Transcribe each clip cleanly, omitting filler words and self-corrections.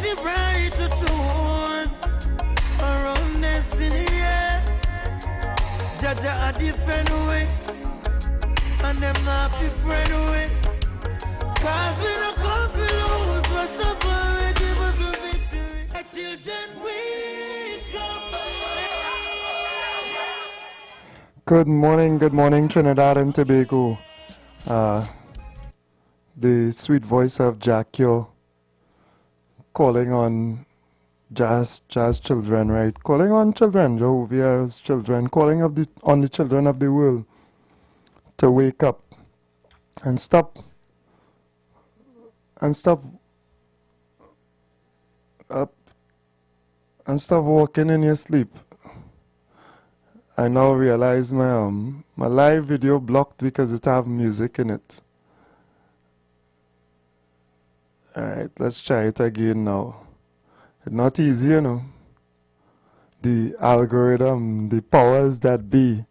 the brighter tones around destiny, yeah. Jaja a different way, and them not be friend way. Cause we don't come to lose, Rastafari give us a victory. Our children wake up. Good morning, Trinidad and Tobago. The sweet voice of Jackie calling on jazz children, right? Calling on children, Jehovah's children, calling on the children of the world to wake up and stop walking in your sleep. I now realize my live video blocked because it have music in it. Alright, let's try it again now. It's not easy, you know. The algorithm, the powers that be,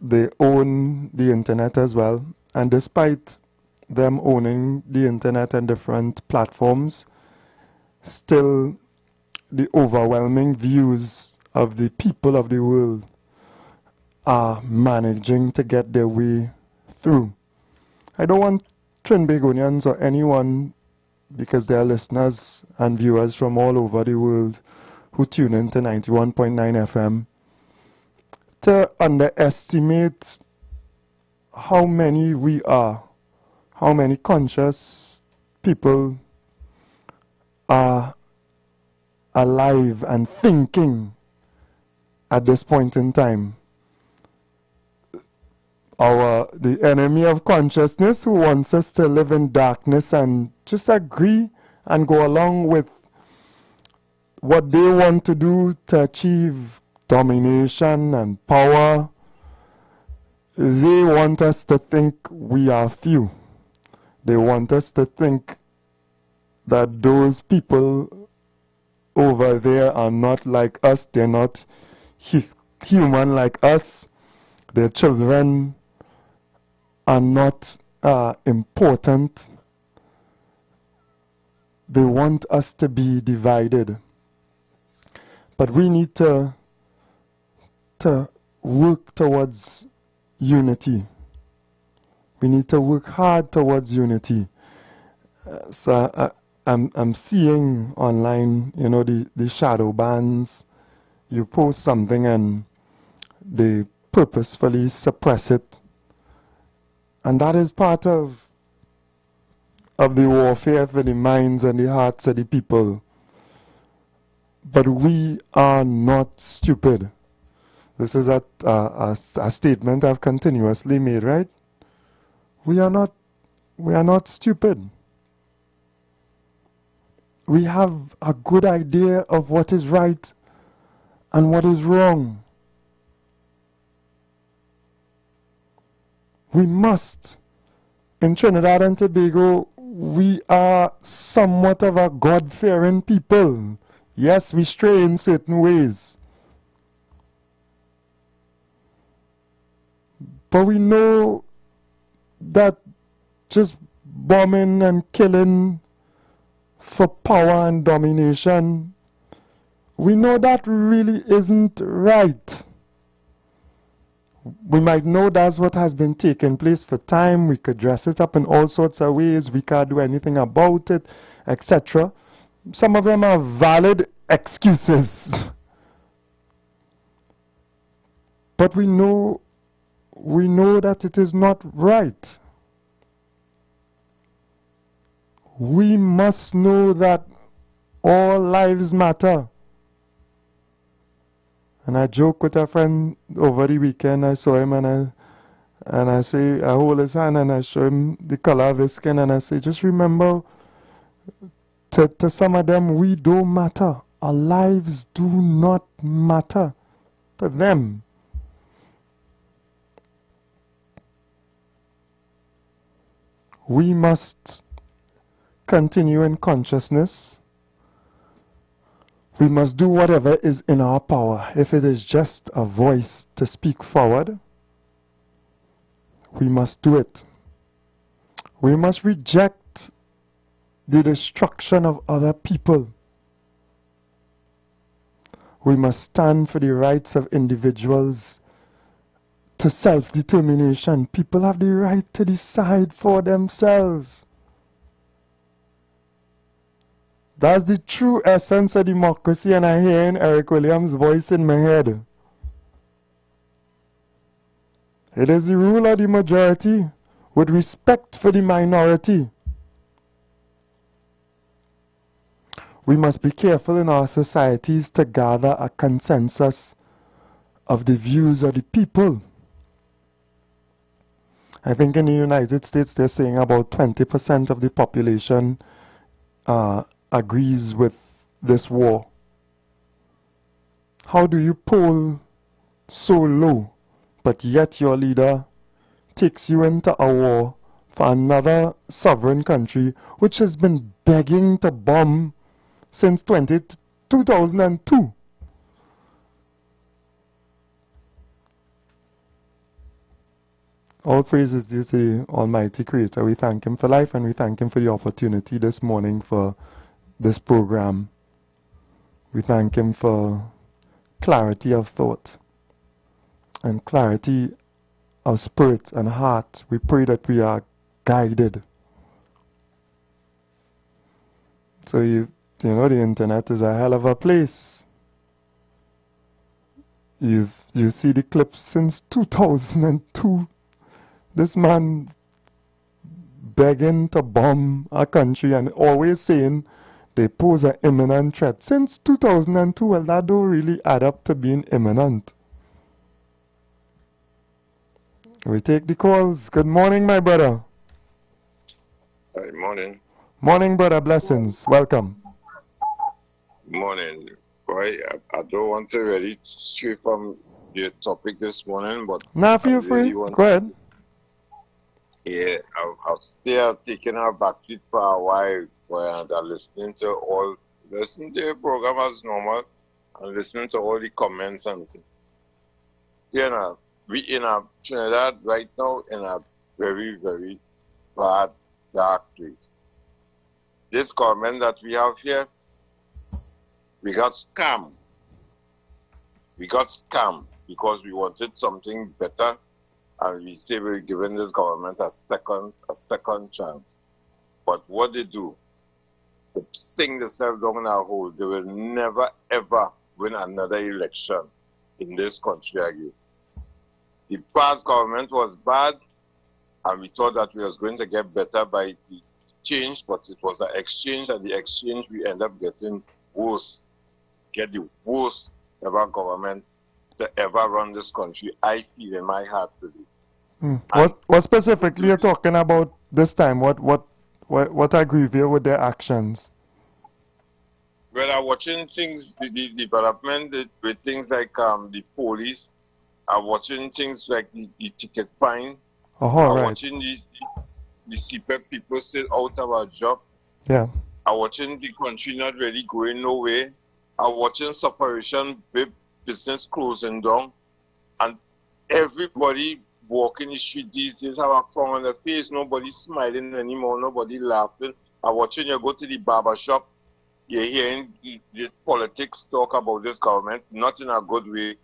they own the internet as well. And despite them owning the internet and different platforms, still the overwhelming views of the people of the world are managing to get their way through. I don't want Trinbagonians or anyone, because there are listeners and viewers from all over the world who tune into 91.9 FM, to underestimate how many we are, how many conscious people are alive and thinking at this point in time. The enemy of consciousness who wants us to live in darkness and just agree and go along with what they want to do to achieve domination and power. They want us to think we are few. They want us to think that those people over there are not like us. They're not human like us. Their children are not important. They want us to be divided. But we need to work towards unity. We need to work hard towards unity. So I'm seeing online, you know, the shadow bans. You post something and they purposefully suppress it. And that is part of the warfare for the minds and the hearts of the people. But we are not stupid. This is a statement I've continuously made, right? We are not stupid. We have a good idea of what is right and what is wrong. We must. In Trinidad and Tobago, we are somewhat of a God-fearing people. Yes, we stray in certain ways. But we know that just bombing and killing for power and domination, we know that really isn't right. We might know that's what has been taking place for time. We could dress it up in all sorts of ways. We can't do anything about it, etc. Some of them are valid excuses. But we know that it is not right. We must know that all lives matter. And I joke with a friend over the weekend. I saw him and I say, I hold his hand and I show him the color of his skin and I say, just remember, to some of them, we don't matter. Our lives do not matter to them. We must continue in consciousness. We must do whatever is in our power. If it is just a voice to speak forward, we must do it. We must reject the destruction of other people. We must stand for the rights of individuals to self-determination. People have the right to decide for themselves. That's the true essence of democracy, and I hear in Eric Williams' voice in my head. It is the rule of the majority with respect for the minority. We must be careful in our societies to gather a consensus of the views of the people. I think in the United States they're saying about 20% of the population agrees with this war. How do you poll so low, but yet your leader takes you into a war for another sovereign country which has been begging to bomb since 2002? All praises due to the Almighty Creator. We thank Him for life, and we thank Him for the opportunity this morning for this program. We thank Him for clarity of thought and clarity of spirit and heart. We pray that we are guided. So you know the internet is a hell of a place. You see the clips since 2002. This man begging to bomb a country and always saying they pose an imminent threat. Since 2002, well, that don't really add up to being imminent. We take the calls. Good morning, my brother. Good morning. Morning, brother. Blessings. Welcome. Morning. Boy, I don't want to really stray from the topic this morning, but now feel free. Go ahead. Yeah, I've still taken a backseat for a while and I'm listening to the program as normal and listening to all the comments and things. You know, we in Trinidad right now in a very, very bad, dark place. This government that we have here, we got scammed. We got scammed because we wanted something better, and we say we're giving this government a second chance. But what they do, they sink themselves down in a hole. They will never ever win another election in this country again. The past government was bad, and we thought that we was going to get better by the change, but it was an exchange, and the exchange we end up getting worse. Get the worst ever government to ever run this country, I feel in my heart today. What specifically you're talking about this time? What agree you with their actions? Well, I'm watching things, the development with things like the police. I'm watching things like the ticket fine. I'm watching the CPEP people still out of a job. Yeah. I'm watching the country not really going nowhere. I'm watching separation, big business closing down, and everybody walking the street these days have a frown on their face. Nobody smiling anymore. Nobody laughing. I'm watching you go to the barber shop. You're hearing the politics talk about this government, not in a good way.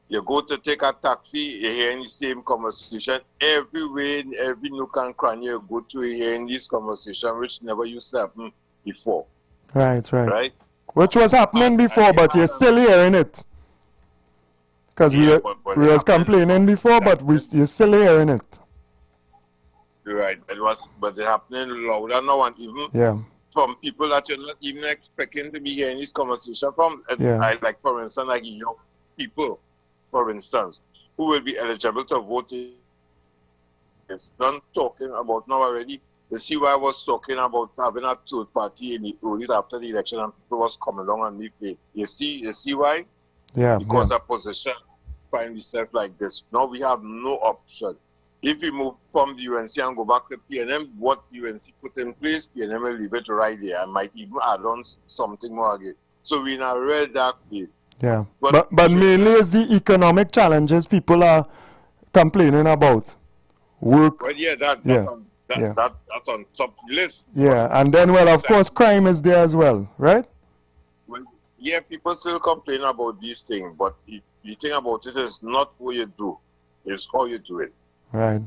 You go to take a taxi, you're hearing the same conversation. Everywhere, in every nook and cranny you go to, you're hearing this conversation, which never used to happen before. Right? Which was happening before, but you're still hearing it. Because we was complaining before, but you're still hearing it. Right. But it's happening louder now, and even from people that you're not even expecting to be hearing this conversation from. Like, for instance, like young people, for instance, who will be eligible to vote. It's done talking about now already. You see why I was talking about having a third party in the early after the election, and people was coming along and me faith. You see why? Yeah. Because our position find itself like this. Now we have no option. If we move from the UNC and go back to PNM, what UNC put in place, PNM will leave it right there. I might even add on something more again. So we're in a real dark place. Yeah. But mainly it's the economic challenges people are complaining about. Work. Well, That's on top of the list. Yeah, and then, well, of course, crime is there as well, right? Well, yeah, people still complain about these things, but the thing about it is not what you do, it's how you do it. Right.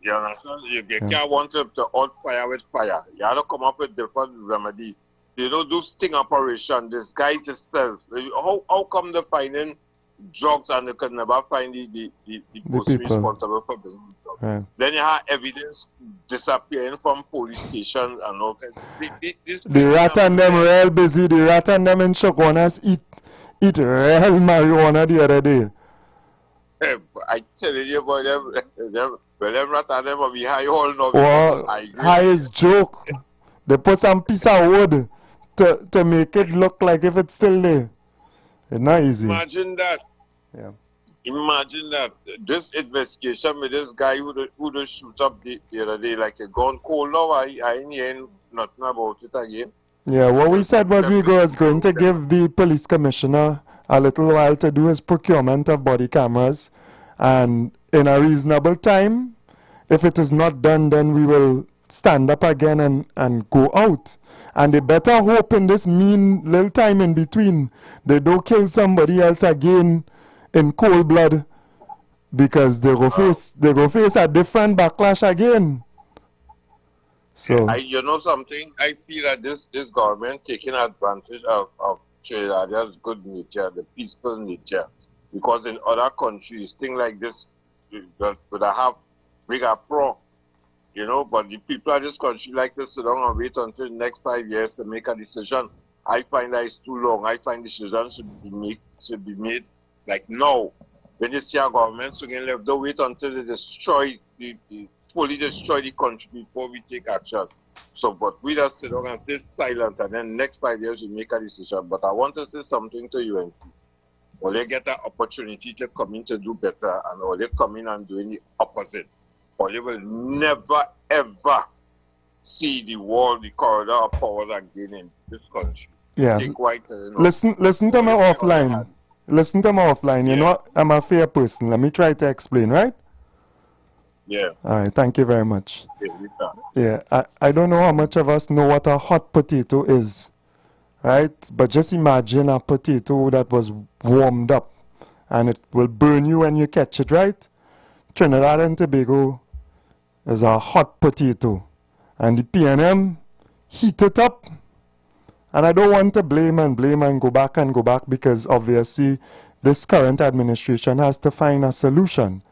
You understand? You can't want to out fire with fire. You have to come up with different remedies. They don't do sting operation, disguise yourself. How come they're finding drugs and they could never find the person responsible for business drugs? Right. Then you have evidence disappearing from police station and all kinds. The rat and them real busy. The rat and them in Choconas eat real marijuana the other day. I tell you about them rat and them be high all now. Well, high is joke. They put some piece of wood to make it look like if it's still there. It's not easy. Imagine that. Yeah. Imagine that. This investigation with this guy who just shoot up the other day like a gone cold now. I ain't hearing nothing about it again. Yeah, what we said was we was going to give the police commissioner a little while to do his procurement of body cameras, and in a reasonable time, if it is not done, then we will stand up again and go out. And they better hope in this mean little time in between they don't kill somebody else again in cold blood, because they go face a different backlash again. So you know something, I feel that this government taking advantage of Trinidadians' good nature, the peaceful nature, because in other countries things like this would have bigger pro. You know, but the people of this country like to sit down and wait until the next 5 years to make a decision. I find that it's too long. I find decisions should be made like now. When you see our government swinging left, don't wait until they fully destroy the country before we take action. So, but we just sit down and stay silent, and then next 5 years we make a decision. But I want to say something to UNC. Or they get an opportunity to come in to do better, and or they come in and doing the opposite. Or you will never, ever see the corridor of powers again in this country. yeah, listen to me offline. Listen to me offline. You know, I'm a fair person. Let me try to explain, right? Yeah. All right, thank you very much. Yeah, I don't know how much of us know what a hot potato is, right? But just imagine a potato that was warmed up and it will burn you when you catch it, right? Trinidad and Tobago is a hot potato, and the PNM heat it up. And I don't want to blame and go back because obviously this current administration has to find a solution,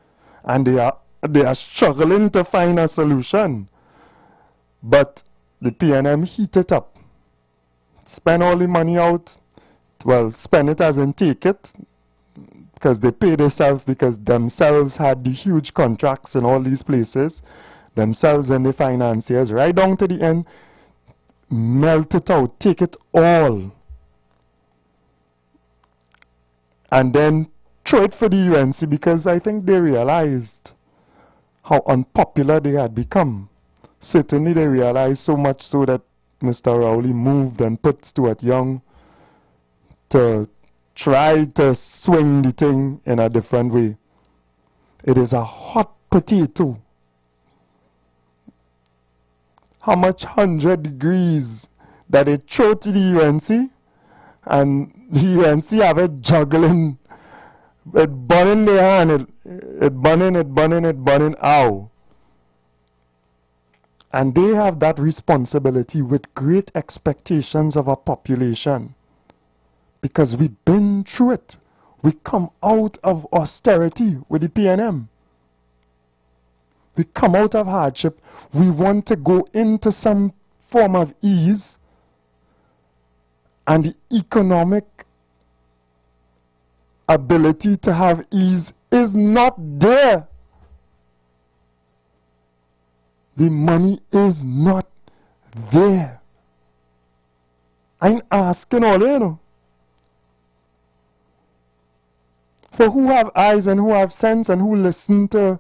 and they are struggling to find a solution. But the PNM heat it up, spend all the money out. Well, spend it as in take it, because they pay themselves, because themselves had the huge contracts in all these places, themselves and the financiers, right down to the end, melt it out, take it all, and then throw it for the UNC, because I think they realized how unpopular they had become. Certainly they realized so much so that Mr. Rowley moved and put Stuart Young to try to swing the thing in a different way. It is a hot potato. How much 100 degrees that they throw to the UNC, and the UNC have it juggling, it burning their hand, it burning, ow. And they have that responsibility with great expectations of a population. Because we've been through it. We come out of austerity with the PNM. We come out of hardship. We want to go into some form of ease. And the economic ability to have ease is not there. The money is not there. I'm asking all, you know. For who have eyes and who have sense and who listen to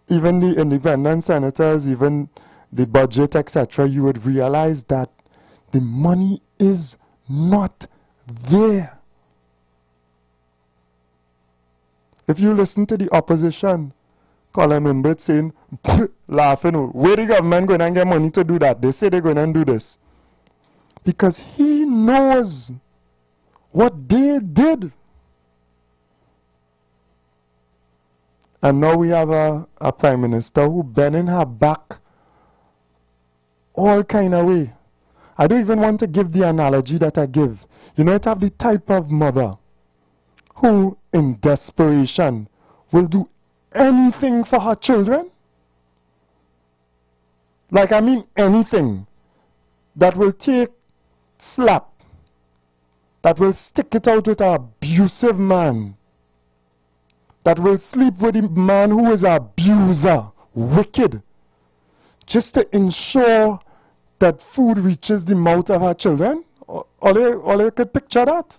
even the independent senators, even the budget, etc., you would realize that the money is not there. If you listen to the opposition call him in bed saying, laughing, where the government going to get money to do that? They say they're going to do this. Because he knows what they did. And now we have a prime minister who bending her back all kind of way. I don't even want to give the analogy that I give. You know, it have the type of mother who, in desperation, will do anything for her children. Like, I mean anything. That will take slap. That will stick it out with an abusive man. That will sleep with a man who is an abuser, wicked, just to ensure that food reaches the mouth of our children. All you could picture that.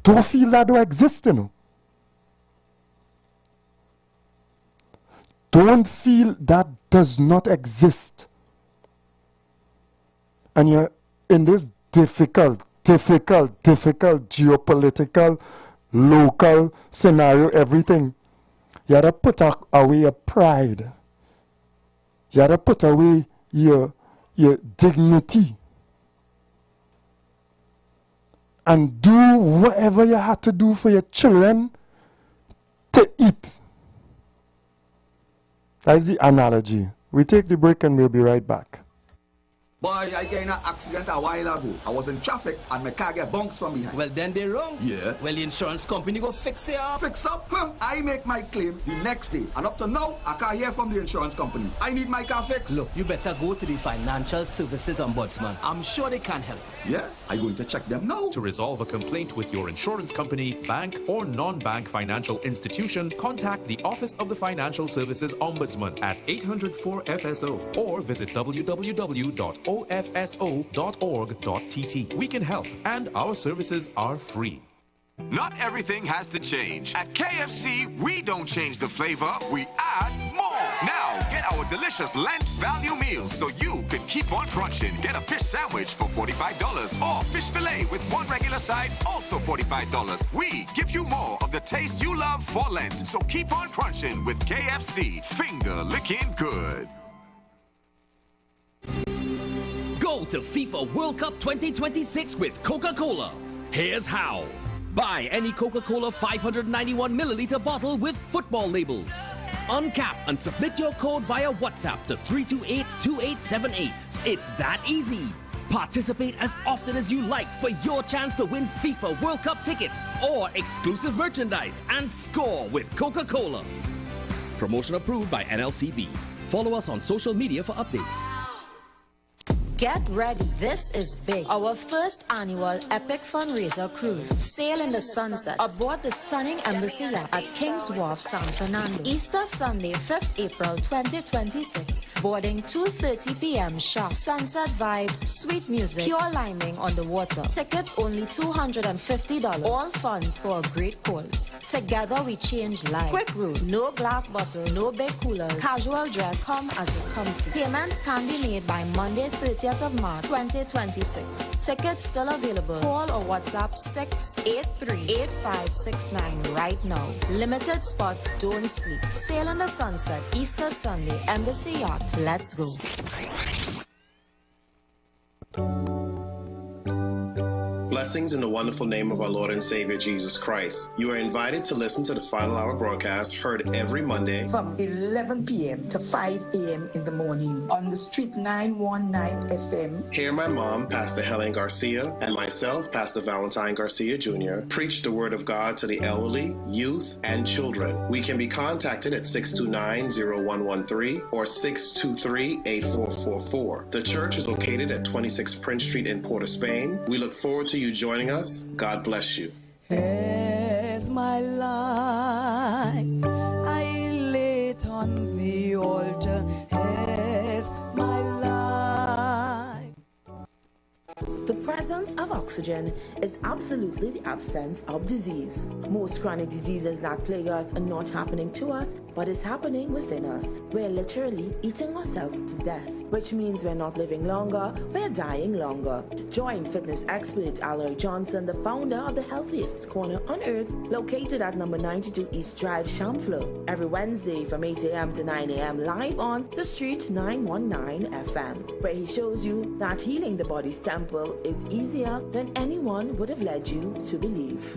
Don't feel that don't exist, you know. Don't feel that does not exist. And you're in this difficult geopolitical, local scenario, everything. You have to put away your pride. You have to put away your dignity. And do whatever you have to do for your children to eat. That's the analogy. We take the break and we'll be right back. Boy, I got in an accident a while ago. I was in traffic and my car get bounced from behind. Well, then they're wrong. Yeah. Well, the insurance company go fix it up. Fix up? Huh? I make my claim the next day. And up to now, I can't hear from the insurance company. I need my car fixed. Look, you better go to the Financial Services Ombudsman. I'm sure they can help. Yeah, I'm going to check them now. To resolve a complaint with your insurance company, bank, or non-bank financial institution, contact the Office of the Financial Services Ombudsman at 800-4FSO or visit www.ofso.org.tt. We can help, and our services are free. Not everything has to change. At KFC, we don't change the flavor, we add more. Now, get our delicious Lent value meals so you can keep on crunching. Get a fish sandwich for $45 or fish fillet with one regular side, also $45. We give you more of the taste you love for Lent. So keep on crunching with KFC. Finger licking good. Go to FIFA World Cup 2026 with Coca-Cola. Here's how. Buy any Coca-Cola 591 milliliter bottle with football labels. Uncap and submit your code via WhatsApp to 328-2878. It's that easy. Participate as often as you like for your chance to win FIFA World Cup tickets or exclusive merchandise and score with Coca-Cola. Promotion approved by NLCB. Follow us on social media for updates. Get ready, this is big. Our first annual epic fundraiser cruise. Sail in the sunset aboard the stunning embassy yacht at King's Wharf, San Fernando. Easter Sunday, 5th April 2026. Boarding 2:30 p.m. sharp. Sunset vibes, sweet music, pure liming on the water. Tickets only $250. All funds for a great cause. Together we change lives. Quick rule, no glass bottle, no big coolers. Casual dress, come as it comes. Payments can be made by Monday, 30th of March 2026. Tickets still available. Call or WhatsApp 683-8569 right now. Limited spots, don't sleep. Sail in the sunset, Easter Sunday, Embassy Yacht. Let's go. Blessings in the wonderful name of our Lord and Savior Jesus Christ. You are invited to listen to the Final Hour broadcast heard every Monday from 11 p.m. to 5 a.m. in the morning on the Street 919 FM. Hear my mom, Pastor Helen Garcia, and myself, Pastor Valentine Garcia Jr., preach the Word of God to the elderly, youth, and children. We can be contacted at 629-0113 or 623-8444. The church is located at 26 Prince Street in Port of Spain. We look forward to you joining us. God bless you. As my life I lay it on the altar, as my life. The presence of oxygen is absolutely the absence of disease. Most chronic diseases that plague us are not happening to us, but it's happening within us. We're literally eating ourselves to death, which means we're not living longer, we're dying longer. Join fitness expert Aloy Johnson, the founder of the healthiest corner on earth, located at number 92 East Drive, Chamfleur, every Wednesday from 8 a.m. to 9 a.m. live on The Street 919 FM, where he shows you that healing the body's temple is easier than anyone would have led you to believe.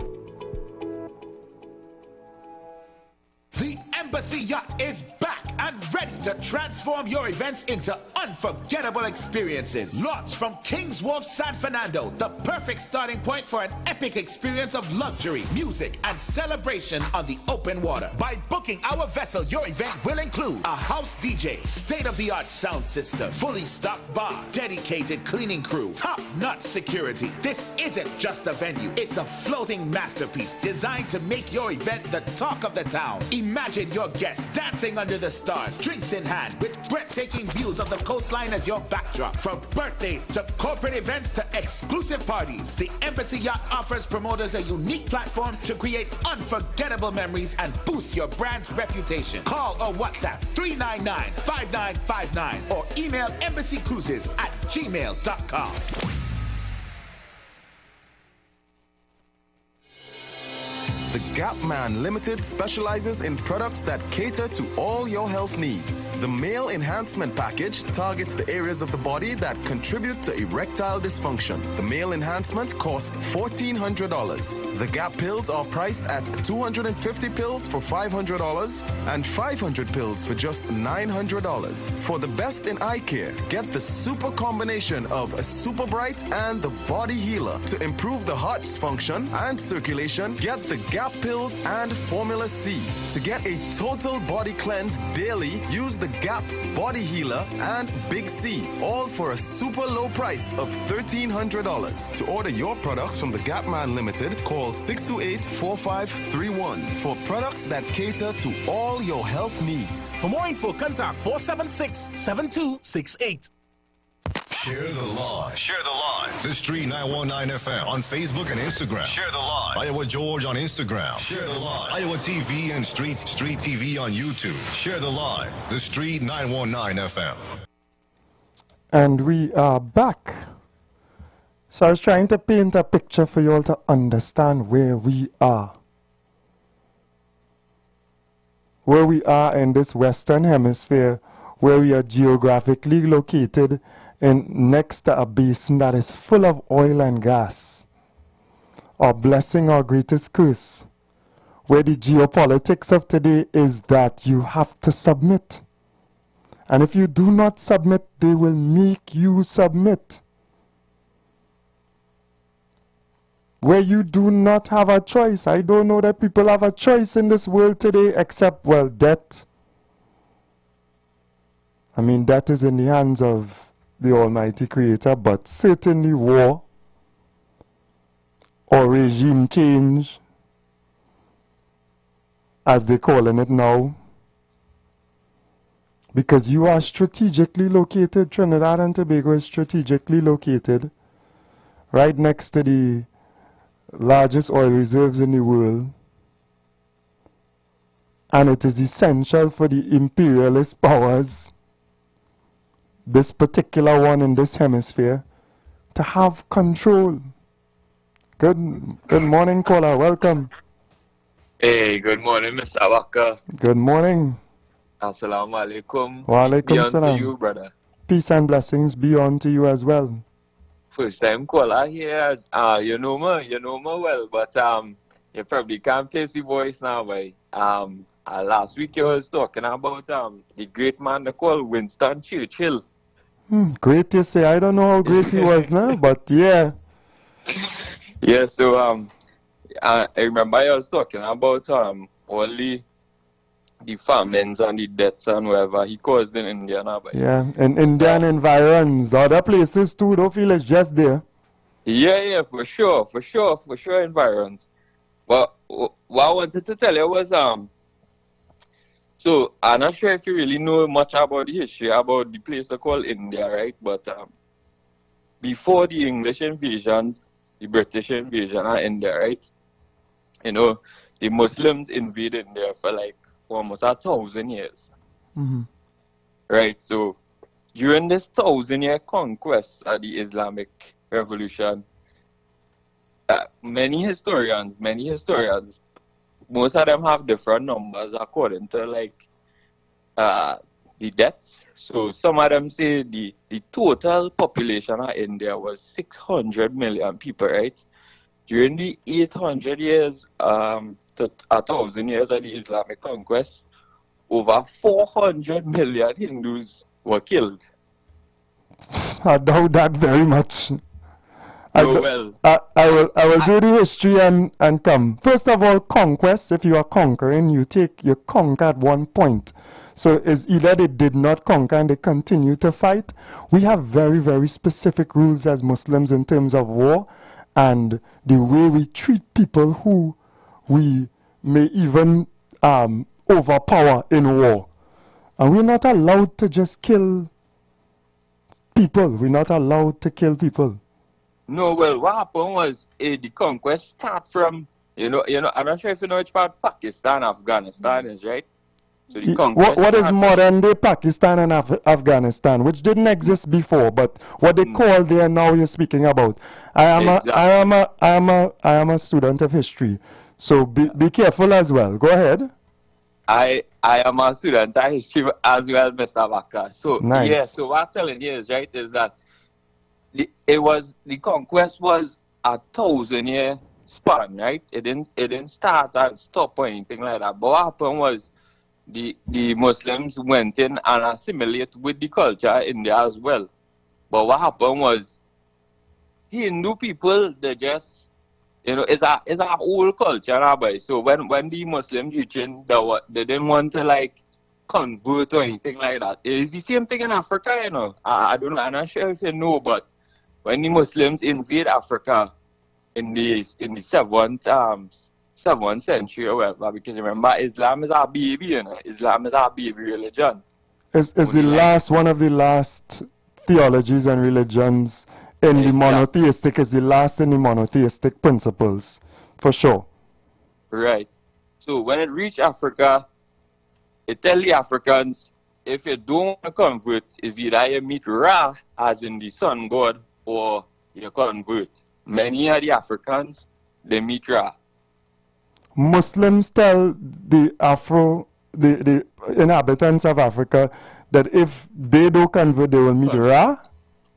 The Embassy Yacht is back and ready to transform your events into unforgettable experiences. Launched from King's Wharf, San Fernando, the perfect starting point for an epic experience of luxury, music, and celebration on the open water. By booking our vessel, your event will include a house DJ, state-of-the-art sound system, fully stocked bar, dedicated cleaning crew, top-notch security. This isn't just a venue, it's a floating masterpiece designed to make your event the talk of the town. Imagine your guests dancing under the stars, drinks in hand, with breathtaking views of the coastline as your backdrop. From birthdays to corporate events to exclusive parties, the Embassy Yacht offers promoters a unique platform to create unforgettable memories and boost your brand's reputation. Call or WhatsApp 399-5959 or email embassycruises@gmail.com. The Gap Man Limited specializes in products that cater to all your health needs. The Male Enhancement Package targets the areas of the body that contribute to erectile dysfunction. The Male Enhancement costs $1,400. The Gap pills are priced at 250 pills for $500 and 500 pills for just $900. For the best in eye care, get the super combination of a Super Bright and the Body Healer. To improve the heart's function and circulation, get the Gap pills and Formula C. To get a total body cleanse daily, use the Gap Body Healer and Big C, all for a super low price of $1,300. To order your products from the Gap Man Limited, call 628-4531 for products that cater to all your health needs. For more info, contact 476-7268. Share the live. Share the live. The Street 919 FM on Facebook and Instagram. Share the live. Iowa George on Instagram. Share the live. Iowa TV and Street TV on YouTube. Share the live. The Street 919 FM. And we are back. So I was trying to paint a picture for you all to understand where we are. Where we are in this Western Hemisphere, where we are geographically located next to a basin that is full of oil and gas. Our blessing, our greatest curse. Where the geopolitics of today is that you have to submit. And if you do not submit, they will make you submit. Where you do not have a choice. I don't know that people have a choice in this world today except, well, death. I mean, that is in the hands of the Almighty Creator, but certainly war or regime change, as they're calling it now, because you are strategically located. Trinidad and Tobago is strategically located right next to the largest oil reserves in the world, and it is essential for the imperialist powers, this particular one in this hemisphere, to have control. Good morning, caller. Welcome. Hey, good morning, Mr. Awaka. Good morning. Assalamu alaikum. Wa alaikum salam. To you, brother. Peace and blessings be on to you as well. First time caller here. You know me well, but you probably can't place the voice now, boy. Last week you was talking about the great man they call Winston Churchill. Great, you say. I don't know how great he was now, but yeah. Yeah, so I remember I was talking about only the famines and the deaths and whatever he caused in India now. Yeah, and Indian environs, other places too, don't feel it's just there. Yeah, for sure environs. But what I wanted to tell you was so I'm not sure if you really know much about the history about the place they call India, right? But before the English invasion, the British invasion of India, right? You know, the Muslims invaded India for like almost 1,000 years. Mm-hmm. Right, so during this 1,000-year conquest of the Islamic Revolution, many historians, most of them have different numbers according to like the deaths. So some of them say the total population of India was 600 million people, right? During the 800 years to 1,000 years of the Islamic conquest, over 400 million Hindus were killed. I doubt that very much. I will do the history and come. First of all, conquest, if you are conquering, you conquer at one point. So it's either they did not conquer and they continue to fight. We have very, very specific rules as Muslims in terms of war and the way we treat people who we may even overpower in war. And we're not allowed to just kill people. We're not allowed to kill people. No, well, what happened was the conquest start from, I'm not sure if you know which part Pakistan, Afghanistan is, right? So the conquest what is modern day Pakistan and Afghanistan, which didn't exist before, but what they call there now you're speaking about. I am a student of history, so be careful as well. Go ahead. I am a student of history as well, Mr. Baka. So nice. Yeah, so what I'm telling you is that the conquest was a 1,000-year span, right? It didn't start and stop or anything like that. But what happened was the Muslims went in and assimilated with the culture in there as well. But what happened was Hindu people, they just it's our old culture now, boy. So when the Muslims reached in, they didn't want to like convert or anything like that. It's the same thing in Africa, I don't know, I'm not sure if you know, but when the Muslims invade Africa in the 7th century or whatever, because remember Islam is our baby, Islam is our baby religion. It's the last one of the last theologies and religions in the monotheistic, is the last in the monotheistic principles, for sure. Right. So when it reached Africa, it tell the Africans, if you don't want to convert, it's either you meet Ra, as in the sun god, or you convert. Many of the Africans, they meet Ra. Muslims tell the inhabitants of Africa that if they don't convert, they will meet Ra.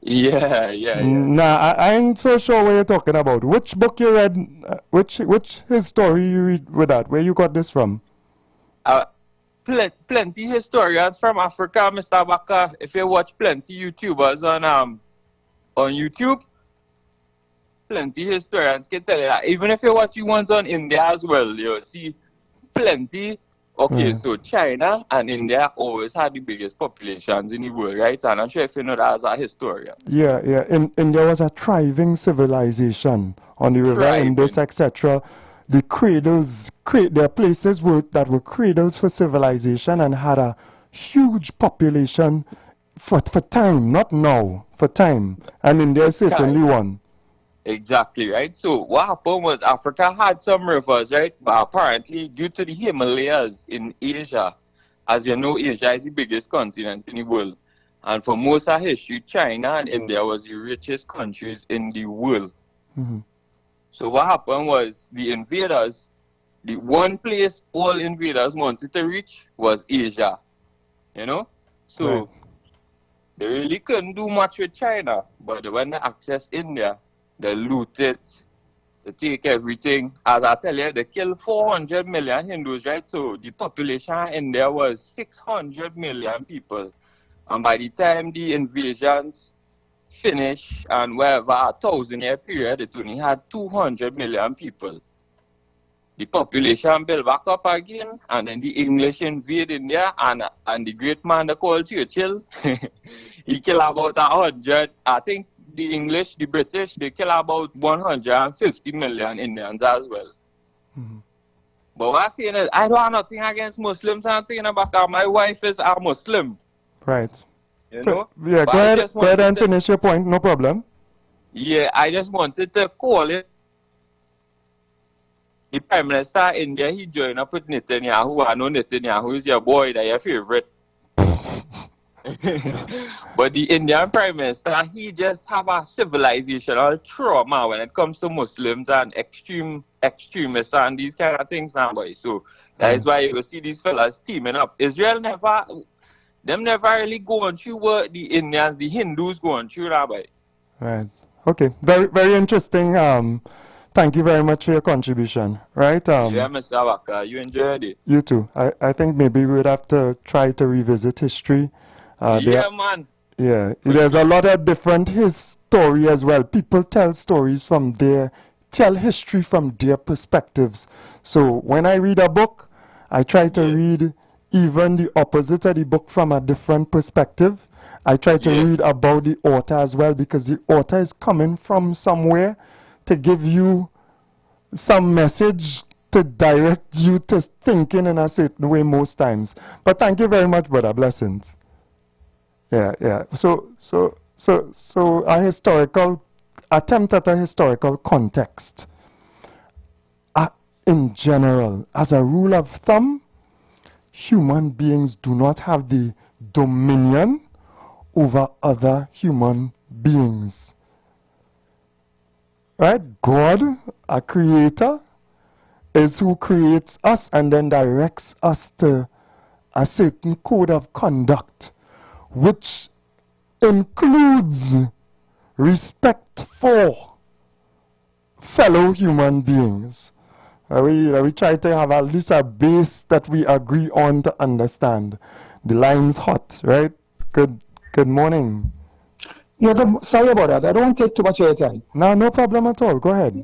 Yeah. Nah, I ain't so sure what you're talking about. Which book you read? Which story you read with that? Where you got this from? Plenty historians from Africa, Mr. Baka. If you watch plenty YouTubers on YouTube, plenty historians can tell you that. Even if you watch ones on India as well, you'll see plenty. Okay, so China and India always had the biggest populations in the world, right? And I'm sure if you know that as a historian. Yeah. India was a thriving civilization on the river Indus, etc. The cradles, there are places that were cradles for civilization and had a huge population for time, not now, for time. And India is certainly one. Exactly, right? So what happened was Africa had some rivers, right? But apparently due to the Himalayas in Asia, as you know, Asia is the biggest continent in the world. And for most of history, China and India was the richest countries in the world. Mm-hmm. So what happened was the invaders, the one place all invaders wanted to reach was Asia. So they really couldn't do much with China. But when they accessed India, they loot it, they take everything. As I tell you, they killed 400 million Hindus, right? So the population in India was 600 million people. And by the time the invasions finished, and wherever a 1,000-year period, it only had 200 million people. The population built back up again, and then the English invade India, and the great man they called Churchill, he killed about 100, I think. The English, the British, they kill about 150 million Indians as well. Mm-hmm. But what I'm saying is, I don't have nothing against Muslims. I'm thinking about my wife is a Muslim. Right. Yeah, go ahead and finish your point, no problem. Yeah, I just wanted to call it the Prime Minister of India, he joined up with Netanyahu. I know Netanyahu is your boy, that your favorite. But the Indian Prime Minister, he just have a civilizational trauma when it comes to Muslims and extremists and these kind of things now, boy. So that is why you will see these fellas teaming up. Israel never really going through what the Indians, the Hindus going through now, boy. Right. Okay. Very, very interesting. Thank you very much for your contribution. Right. Yeah, Mr. Waka, you enjoyed it. You too. I think maybe we would have to try to revisit history. Yeah, man. Yeah, there's a lot of different history as well. People tell stories from tell history from their perspectives. So when I read a book, I try to read even the opposite of the book from a different perspective. I try to read about the author as well, because the author is coming from somewhere to give you some message to direct you to thinking in a certain way most times. But thank you very much, brother. Blessings. Yeah. So a historical attempt at a historical context. In general, as a rule of thumb, human beings do not have the dominion over other human beings. Right? God, our creator, is who creates us and then directs us to a certain code of conduct, which includes respect for fellow human beings. We try to have at least a base that we agree on to understand. The line's hot, right? Good morning. Yeah, sorry about that. I don't take too much of your time. No problem at all. Go ahead.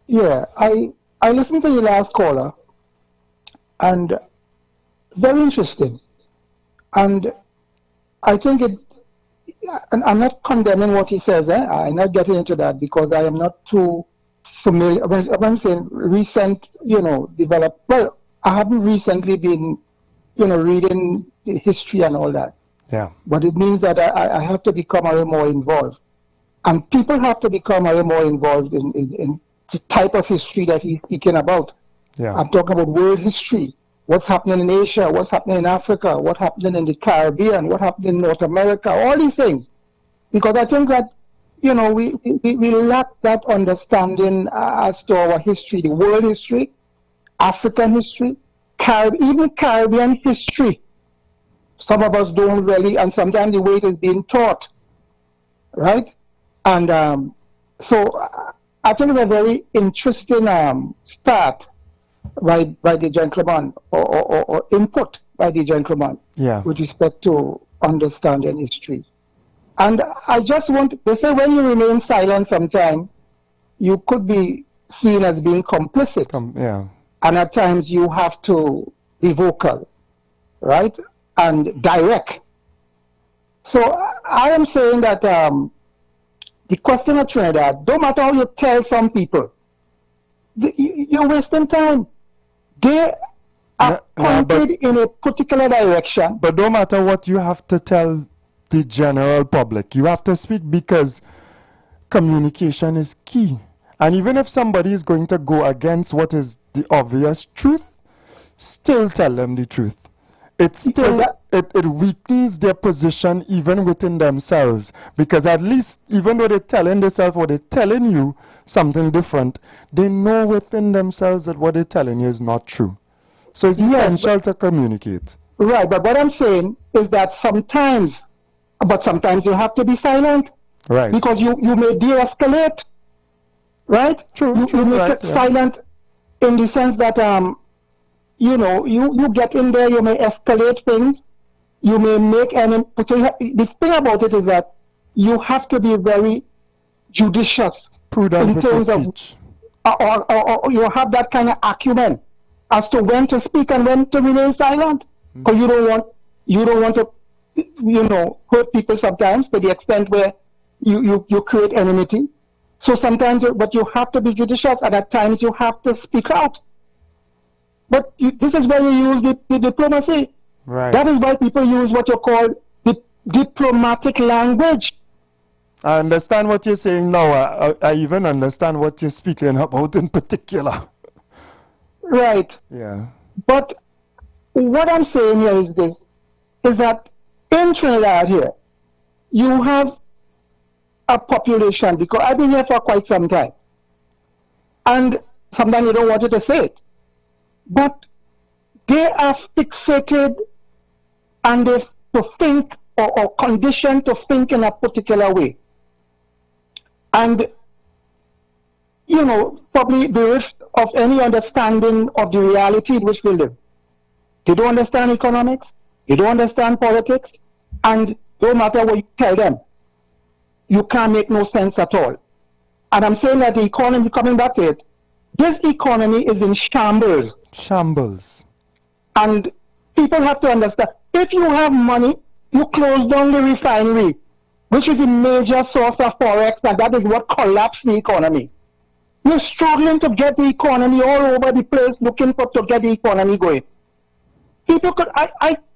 Yeah, I listened to your last caller, and very interesting. And I think and I'm not condemning what he says. I'm not getting into that because I am not too familiar. When I'm saying recent, developed. Well, I haven't recently been, reading the history and all that. Yeah. But it means that I have to become a little more involved. And people have to become a little more involved in the type of history that he's speaking about. Yeah. I'm talking about world history. What's happening in Asia, what's happening in Africa, what's happening in the Caribbean, what happened in North America, all these things. Because I think that, we lack that understanding as to our history, the world history, African history, even Caribbean history. Some of us don't really, and sometimes the way it is being taught, right? And so I think it's a very interesting start by the gentleman, or input by the gentleman, with respect to understanding history. And I just they say when you remain silent sometime, you could be seen as being complicit. And at times you have to be vocal, right? And direct. So I am saying that the question of Trinidad, no matter how you tell some people, you're wasting time. They are pointed in a particular direction. But no matter what you have to tell the general public, you have to speak, because communication is key. And even if somebody is going to go against what is the obvious truth, still tell them the truth. It still it weakens their position even within themselves, because at least even though they're telling themselves or they're telling you something different, they know within themselves that what they're telling you is not true. So it's essential to communicate. Right, but what I'm saying is that sometimes you have to be silent. Right. Because you may de-escalate. Right? True. You make it silent in the sense that you get in there, you may escalate things, you may make the thing about it is that you have to be very judicious, prudent in terms of speech. Or you have that kind of acumen as to when to speak and when to remain silent, because you don't want to hurt people sometimes to the extent where you create enmity. So sometimes, but you have to be judicious, and at times you have to speak out. But this is where you use the diplomacy. Right. That is why people use what you call the diplomatic language. I understand what you're saying now. I even understand what you're speaking about in particular. Right. Yeah. But what I'm saying here is this, is that in Trinidad here, you have a population, because I've been here for quite some time, and sometimes you don't want you to say it, but they are fixated and they to think or conditioned to think in a particular way. And, you know, probably bereft of any understanding of the reality in which we live. They don't understand economics, they don't understand politics, and no matter what you tell them, you can't make no sense at all. And I'm saying that the economy, coming back to it, this economy is in shambles. Shambles. And people have to understand, if you have money, you close down the refinery, which is a major source of forex, and that is what collapsed the economy. You're struggling to get the economy all over the place, looking for to get the economy going. People could,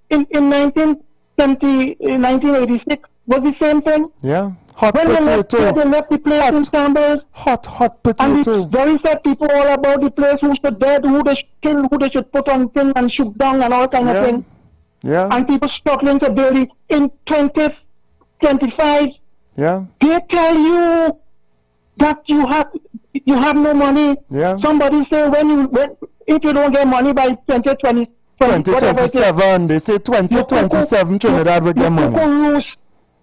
in 1986, was the same thing? Yeah. Hot when potato. They left the place in shambles. Hot potato. And it's very sad people all about the place, who should dead, who they should kill, who they should put on thing and shoot down and all kind of thing. Yeah. And people struggling to build it in 2025. Yeah. They tell you that you have no money. Yeah. Somebody say if you don't get money by 2027, they say 2027 Trinidad will get money.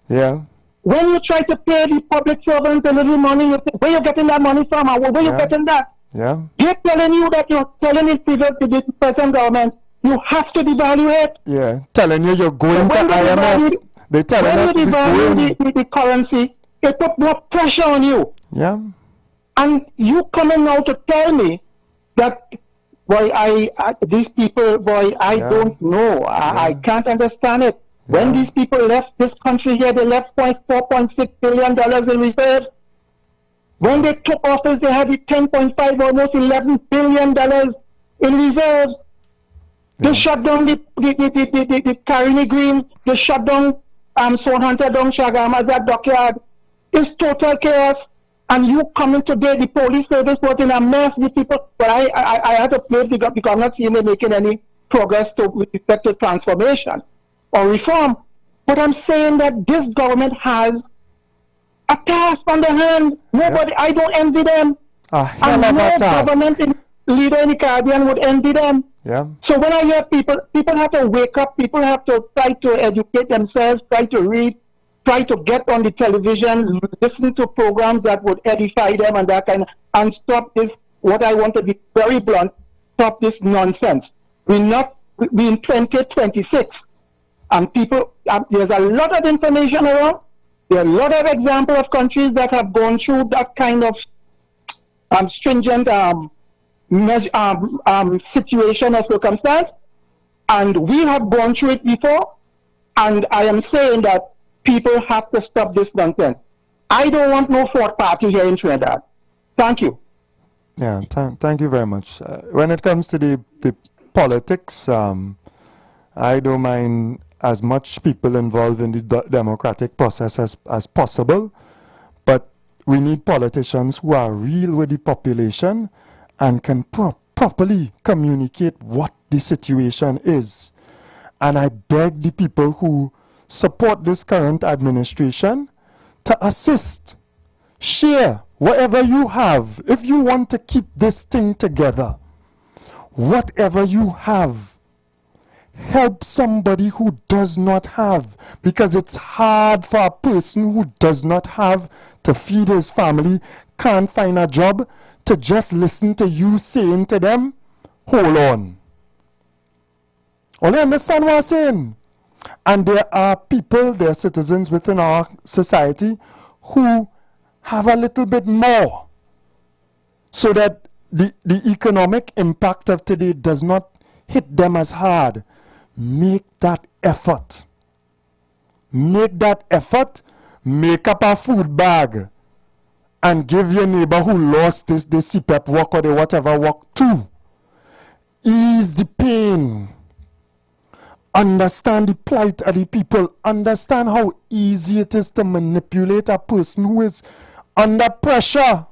Yeah. When you try to pay the public servants a little money, you think, where you getting that money from? Where you getting that? Yeah. They're telling you that you're telling it to the present government, you have to devalue it. Yeah. Telling you you're going to IMF. They're telling us when you devalue the currency, it put more pressure on you. Yeah. And you coming now to tell me that, boy, these people, boy, I don't know. I can't understand it. When these people left this country here, they left $4.6 billion in reserves. When they took office, they had $10.5, almost $11 billion in reserves. They shut down the Carrini Green. They shut down Swan Hunter down Shagama's that dockyard. It's total chaos. And you coming today, the police service was in a mess with people. But I had to play because I'm not seeing them making any progress with respect to transformation or reform. But I'm saying that this government has a task on their hand. Nobody, I don't envy them. And no government leader in the Caribbean would envy them. Yeah. So when I hear people have to wake up, people have to try to educate themselves, try to read, try to get on the television, listen to programs that would edify them and that kind of, and stop this, what I want to be very blunt, stop this nonsense. We're in 2026. And people, there's a lot of information around. There are a lot of examples of countries that have gone through that kind of stringent situation or circumstance. And we have gone through it before. And I am saying that people have to stop this nonsense. I don't want no fourth party here in Trinidad. Thank you. Yeah, thank you very much. When it comes to the politics, I don't mind as much people involved in the democratic process as possible, but we need politicians who are real with the population and can properly communicate what the situation is. And I beg the people who support this current administration to assist, share whatever you have. If you want to keep this thing together, whatever you have, help somebody who does not have, because it's hard for a person who does not have to feed his family, can't find a job, to just listen to you saying to them, hold on. Only understand what I'm saying? And there are people, there are citizens within our society who have a little bit more, so that the economic impact of today does not hit them as hard. Make that effort. Make that effort. Make up a food bag and give your neighbor who lost the CPEP work or the whatever work too. Ease the pain. Understand the plight of the people. Understand how easy it is to manipulate a person who is under pressure.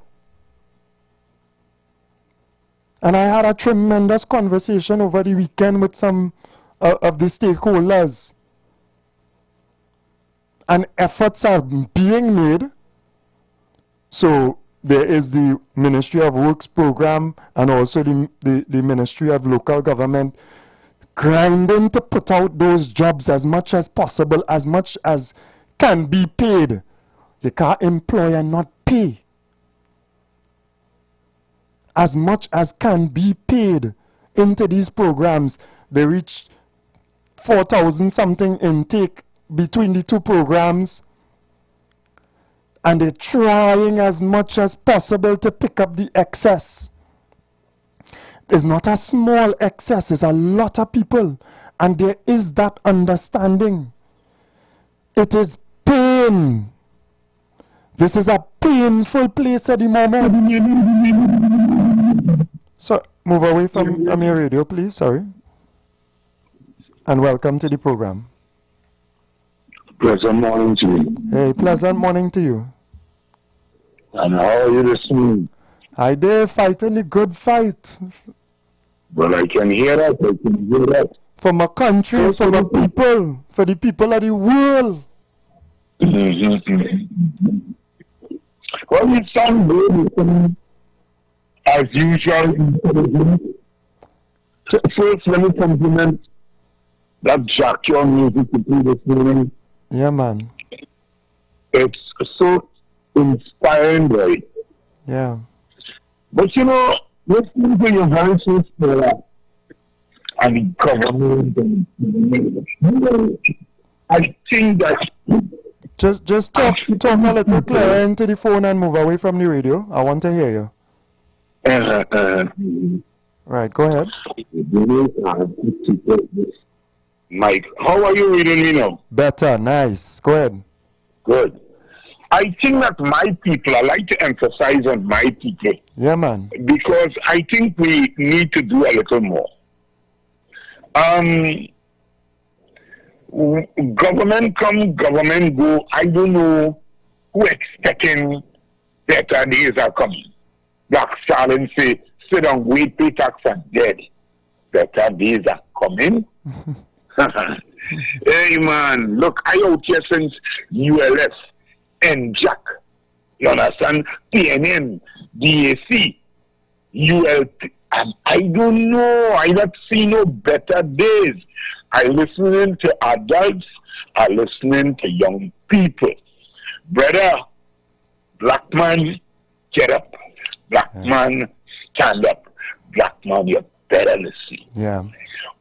And I had a tremendous conversation over the weekend with some of the stakeholders. And efforts are being made. So there is the Ministry of Works program and also the Ministry of Local Government grinding to put out those jobs as much as possible, as much as can be paid. You can't employ and not pay. As much as can be paid into these programs. They reach 4,000 something intake between the two programs. And they're trying as much as possible to pick up the excess. It's not a small excess, it's a lot of people. And there is that understanding. It is pain. This is a painful place at the moment. So, move away from your radio, please. Sorry. And welcome to the program. Pleasant morning to you. Hey, pleasant morning to you. And how are you this morning? I did fighting the good fight. Well, I can hear that. I can hear that. For my country, for my people, for the people of the world. Well, it sounds good. As usual. First, let me compliment that Jack Your music to play this morning. Yeah, man. It's so inspiring, right? Yeah. But you know, listening to your very first prayer and the government, I think that just talk a little clearer into the phone and move away from the radio. I want to hear you. Right, go ahead. Mike, how are you reading me now? Better, nice. Go ahead. Good. I think that my people, I like to emphasize on my people. Yeah, man. Because I think we need to do a little more. Government come, government go. I don't know who expecting better days are coming. Black Stalin say, sit down, wait, pay tax and dead. Better days are coming. Hey man, look, I out here since ULS and Jack. You understand? PNN, DAC, ULT, and I don't know. I not see no better days. I listening to adults, I listening to young people. Brother, black man, get up. Black man, stand up. Black man, you better listen. Yeah.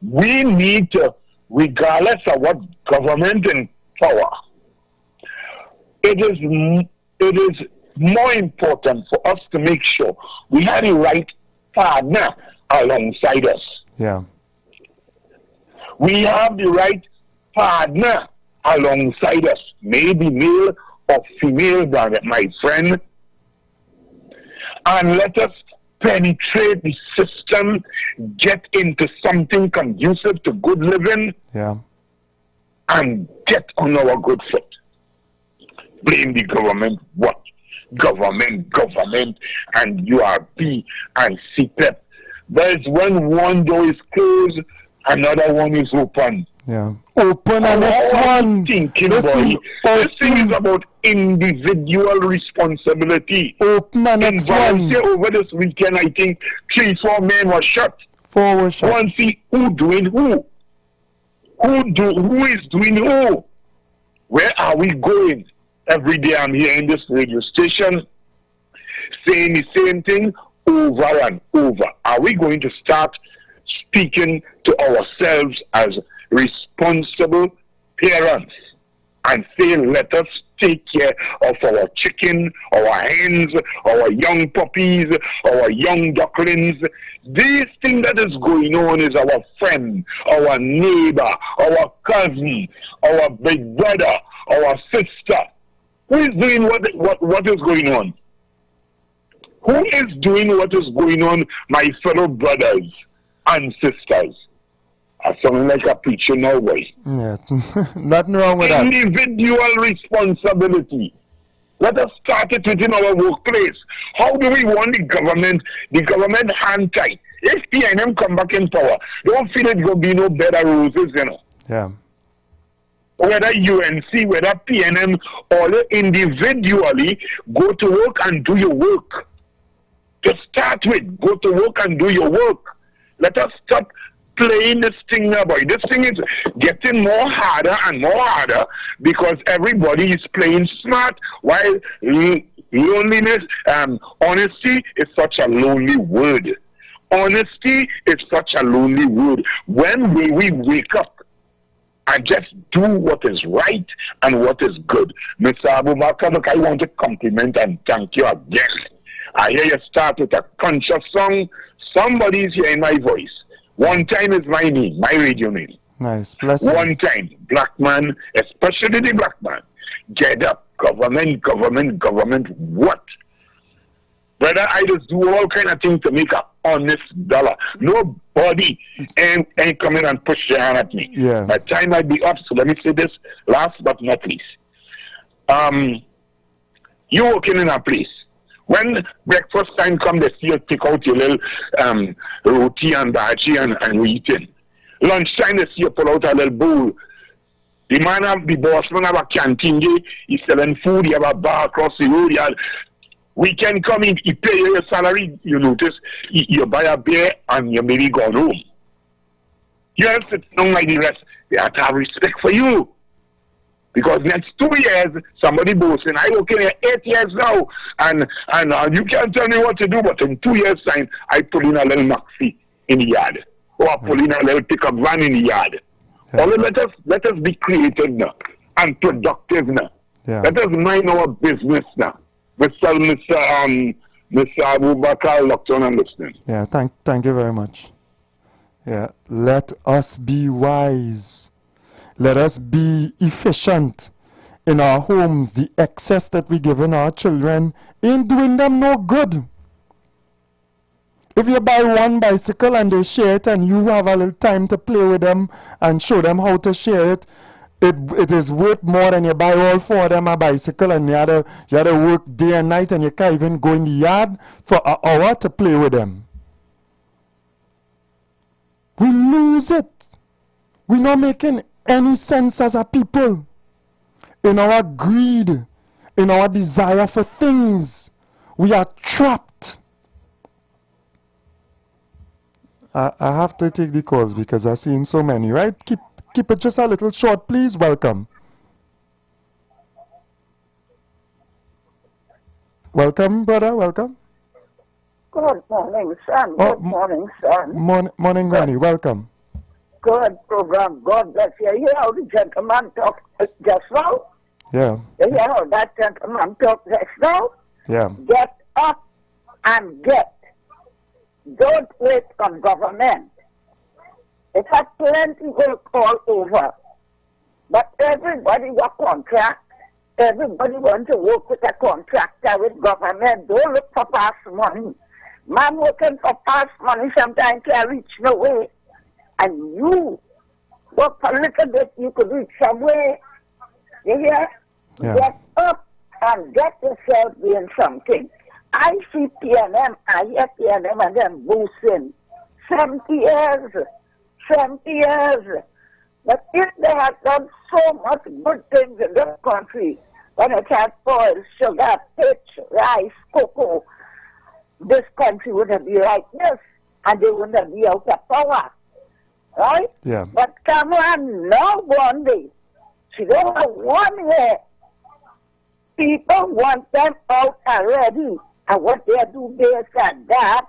We need to, regardless of what government in power, it is more important for us to make sure we have the right partner alongside us. Yeah. We have the right partner alongside us, maybe male or female, my friend, and let us penetrate the system, get into something conducive to good living, and get on our good foot. Blame the government, what? Government, and URP and CPEP. There's when one door is closed, another one is open. Yeah. Open the next one. Thinking, boy. This thing is about individual responsibility. Open the next one. Over this weekend, I think 3-4 men were shot. 4 were shot. One see who doing who. Who is doing who? Where are we going? Every day I'm hearing this radio station saying the same thing over and over. Are we going to start speaking to ourselves as responsible parents and say, let us take care of our chicken, our hens, our young puppies, our young ducklings. This thing that is going on is our friend, our neighbor, our cousin, our big brother, our sister. Who is doing what is going on? Who is doing what is going on, my fellow brothers and sisters? I sound like a preacher now, boy. Yeah, nothing wrong with that. Individual responsibility. Let us start it within our workplace. How do we want the government hand tight? If PNM come back in power, don't feel it's going to be no better roses, you know. Yeah. Whether UNC, whether PNM, all individually, go to work and do your work. To start with, go to work and do your work. Let us stop playing this thing now, boy. This thing is getting more harder and more harder because everybody is playing smart while loneliness, honesty is such a lonely word. Honesty is such a lonely word. When will we wake up and just do what is right and what is good? Mr. Abubakar, look, I want to compliment and thank you again. I hear you start with a conscious song. Somebody's hearing my voice. One time is my name, my radio name. Nice. Blessings. One time, black man, especially the black man, get up. Government, government, government, what? Brother, I just do all kind of things to make an honest dollar. Nobody ain't coming and push their hand at me. Yeah. My time might be up, so let me say this last but not least. You working in a place. When breakfast time comes, they see you take out your little roti and bhaji and we eating. Lunchtime, they see you pull out a little bowl. The man, the boss man have a canteen, he's selling food, he have a bar across the road. Weekend coming, he pay you your salary, you notice, you buy a beer and you maybe go home. You have to know like the rest. They have to have respect for you. Because next 2 years, somebody boasting, I work in here 8 years now, and you can't tell me what to do, but in 2 years' time, I pull in a little maxi in the yard, or I pull in a little pickup van in the yard. Yeah. Let us be creative now, and productive now. Yeah. Let us mind our business now. Mr. Abubakar, locked on and listening. Yeah, thank you very much. Yeah, let us be wise. Let us be efficient in our homes. The excess that we give in our children ain't doing them no good. If you buy one bicycle and they share it and you have a little time to play with them and show them how to share it, it is worth more than you buy all four of them a bicycle and you had to work day and night and you can't even go in the yard for an hour to play with them. We lose it. We're not making any sense as a people. In our greed, in our desire for things, we are trapped. I have to take the calls because I've seen so many, right? Keep it just a little short, please. Welcome. Welcome, brother. Welcome. Good morning, son. Good morning, son. Morning, Granny. Welcome. Good program. God bless you. You hear how the gentleman talked just now? Yeah. You hear how that gentleman talked just now? Yeah. Get up and get. Don't wait on government. It has plenty work all over. But everybody got contract. Everybody wants to work with a contractor, with government. Don't look for past money. Man working for past money sometimes can't reach no way. And you work for a little bit, you could reach somewhere. You hear? Yeah. Get up and get yourself doing something. I see PNM, I hear PNM and them boosting 70 years. 70 years. But if they had done so much good things in this country, when it had oil, sugar, pitch, rice, cocoa, this country wouldn't be like this, and they wouldn't be out of power. Right? Yeah. But come on, now one day, she don't have 1 year. People want them out already. And what they do this and that,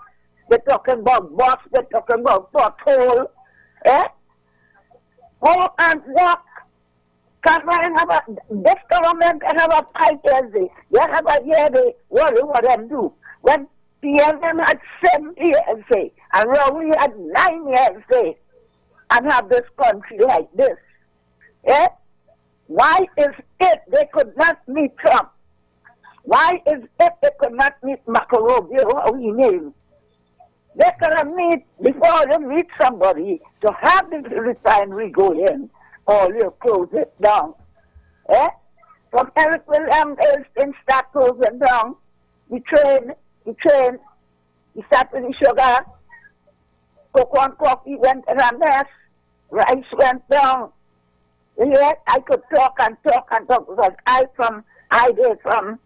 they're talking about bus, they're talking about pothole. Eh? Go and walk. Come on, this government can have a 5 years. They have a year, they worry what them do. When PNM had 70 years, and Rowley had 9 years, and have this country like this. Eh? Why is it they could not meet Trump? Why is it they could not meet Marco Rubio, how he named? They can meet, before they meet somebody, to have the refinery go in, or you close it down. Eh? From Eric Williams, things start closing down. We train, we start with the sugar. cocoa and coffee went in a mess. Rice went down. Yet I could talk and talk and talk because I did from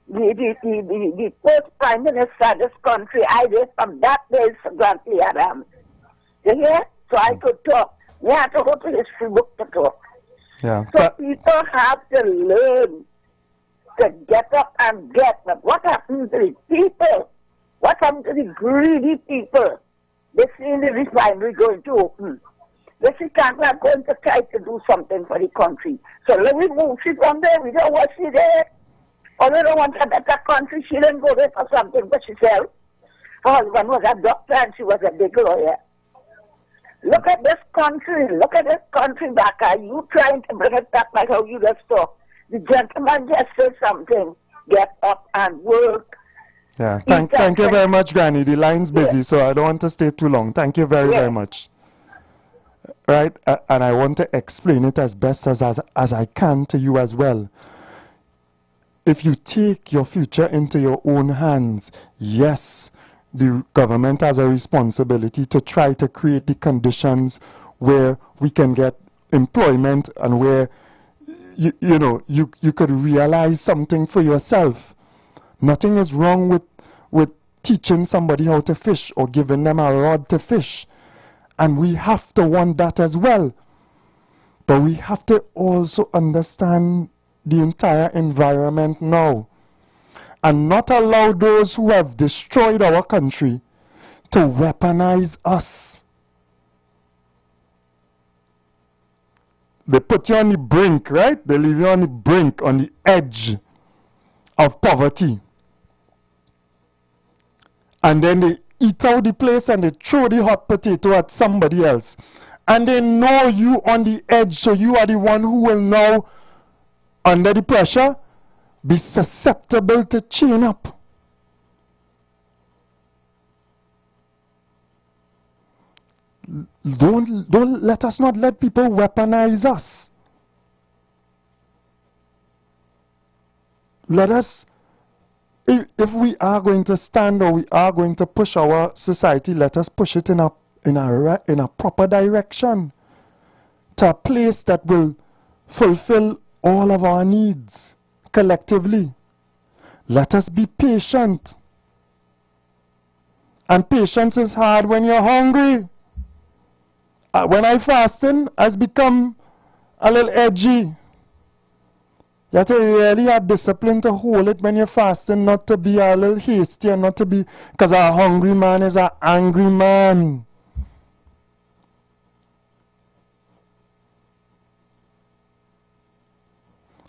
the first prime minister of this country. I did from that day to Grantley Adams. You hear? So I could talk. We had to go to history book to talk. Yeah. So people have to learn to get up and get. But what happened to the people? What happened to the greedy people? They see the refinery going to open. They see Canada going to try to do something for the country. So let me move she from there. We don't want she there. Or we don't want a better country. She didn't go there for something but herself. Her husband was a doctor and she was a big lawyer. Look at this country. Look at this country back. Are you trying to bring it back like how you just talk? The gentleman just said something. Get up and work. Yeah. Thank you very much, Granny. The line's busy, so I don't want to stay too long. Thank you very, very much. Right? And I want to explain it as best as I can to you as well. If you take your future into your own hands, yes, the government has a responsibility to try to create the conditions where we can get employment and where you could realize something for yourself. Nothing is wrong with teaching somebody how to fish or giving them a rod to fish. And we have to want that as well. But we have to also understand the entire environment now. And not allow those who have destroyed our country to weaponize us. They put you on the brink, right? They leave you on the brink, on the edge of poverty. And then they eat out the place and they throw the hot potato at somebody else. And they know you on the edge, so you are the one who will now, under the pressure, be susceptible to chain up. Don't let us not let people weaponize us. Let us, if we are going to stand or we are going to push our society, let us push it in a proper direction, to a place that will fulfill all of our needs collectively. Let us be patient. And patience is hard when you're hungry. When I fasting, has become a little edgy. You have to really have discipline to hold it when you're fasting, not to be a little hasty and not to be, because a hungry man is an angry man.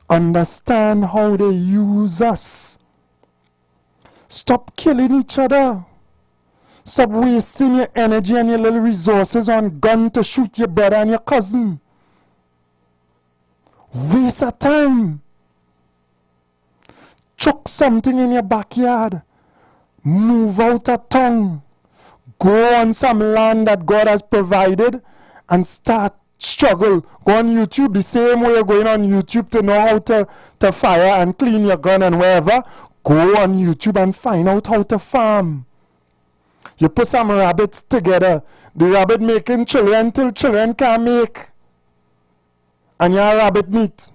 Understand how they use us. Stop killing each other. Stop wasting your energy and your little resources on gun to shoot your brother and your cousin. Waste of time. Chuck something in your backyard. Move out of town. Go on some land that God has provided and start struggle. Go on YouTube the same way you're going on YouTube to know how to fire and clean your gun and wherever. Go on YouTube and find out how to farm. You put some rabbits together. The rabbit making children till children can't make. And you're rabbit meat.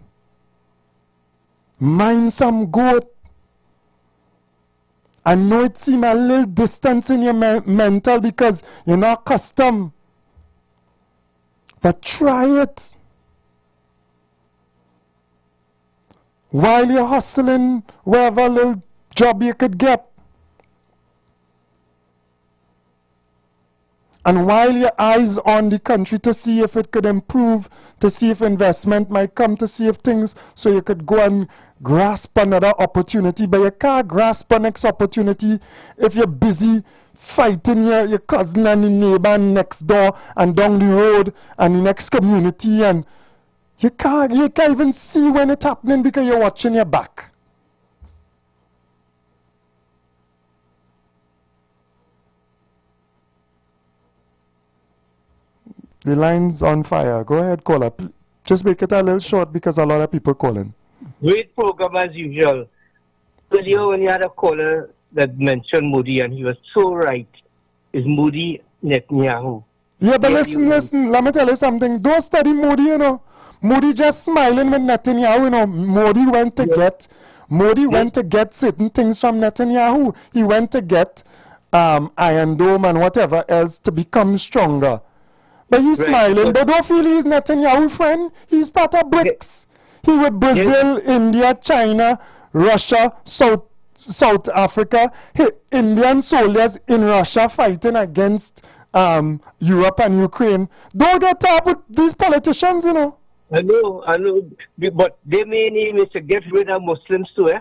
Mind some goat. I know it seems a little distance in your mental because you're not accustomed. But try it. While you're hustling, whatever little job you could get. And while your eyes on the country to see if it could improve, to see if investment might come, to see if things, so you could go and grasp another opportunity. But you can't grasp a next opportunity if you're busy fighting your cousin and the neighbor next door and down the road and the next community. And you can't even see when it's happening because you're watching your back. The line's on fire. Go ahead, caller. Just make it a little short because a lot of people calling. Great program as usual. Earlier when you had a caller that mentioned Moody and he was so right. Is Moody Netanyahu. Yeah, but listen, let me tell you something. Don't study Modi, you know. Modi just smiling with Netanyahu, you know. Modi went to get certain things from Netanyahu. He went to get Iron Dome and whatever else to become stronger. But he's smiling. But don't feel he's Netanyahu friend. He's part of BRICS. He with Brazil, India, China, Russia, South Africa. Indian soldiers in Russia fighting against Europe and Ukraine. Don't get up with these politicians, you know. I know. But their main aim is to get rid of Muslims too, eh?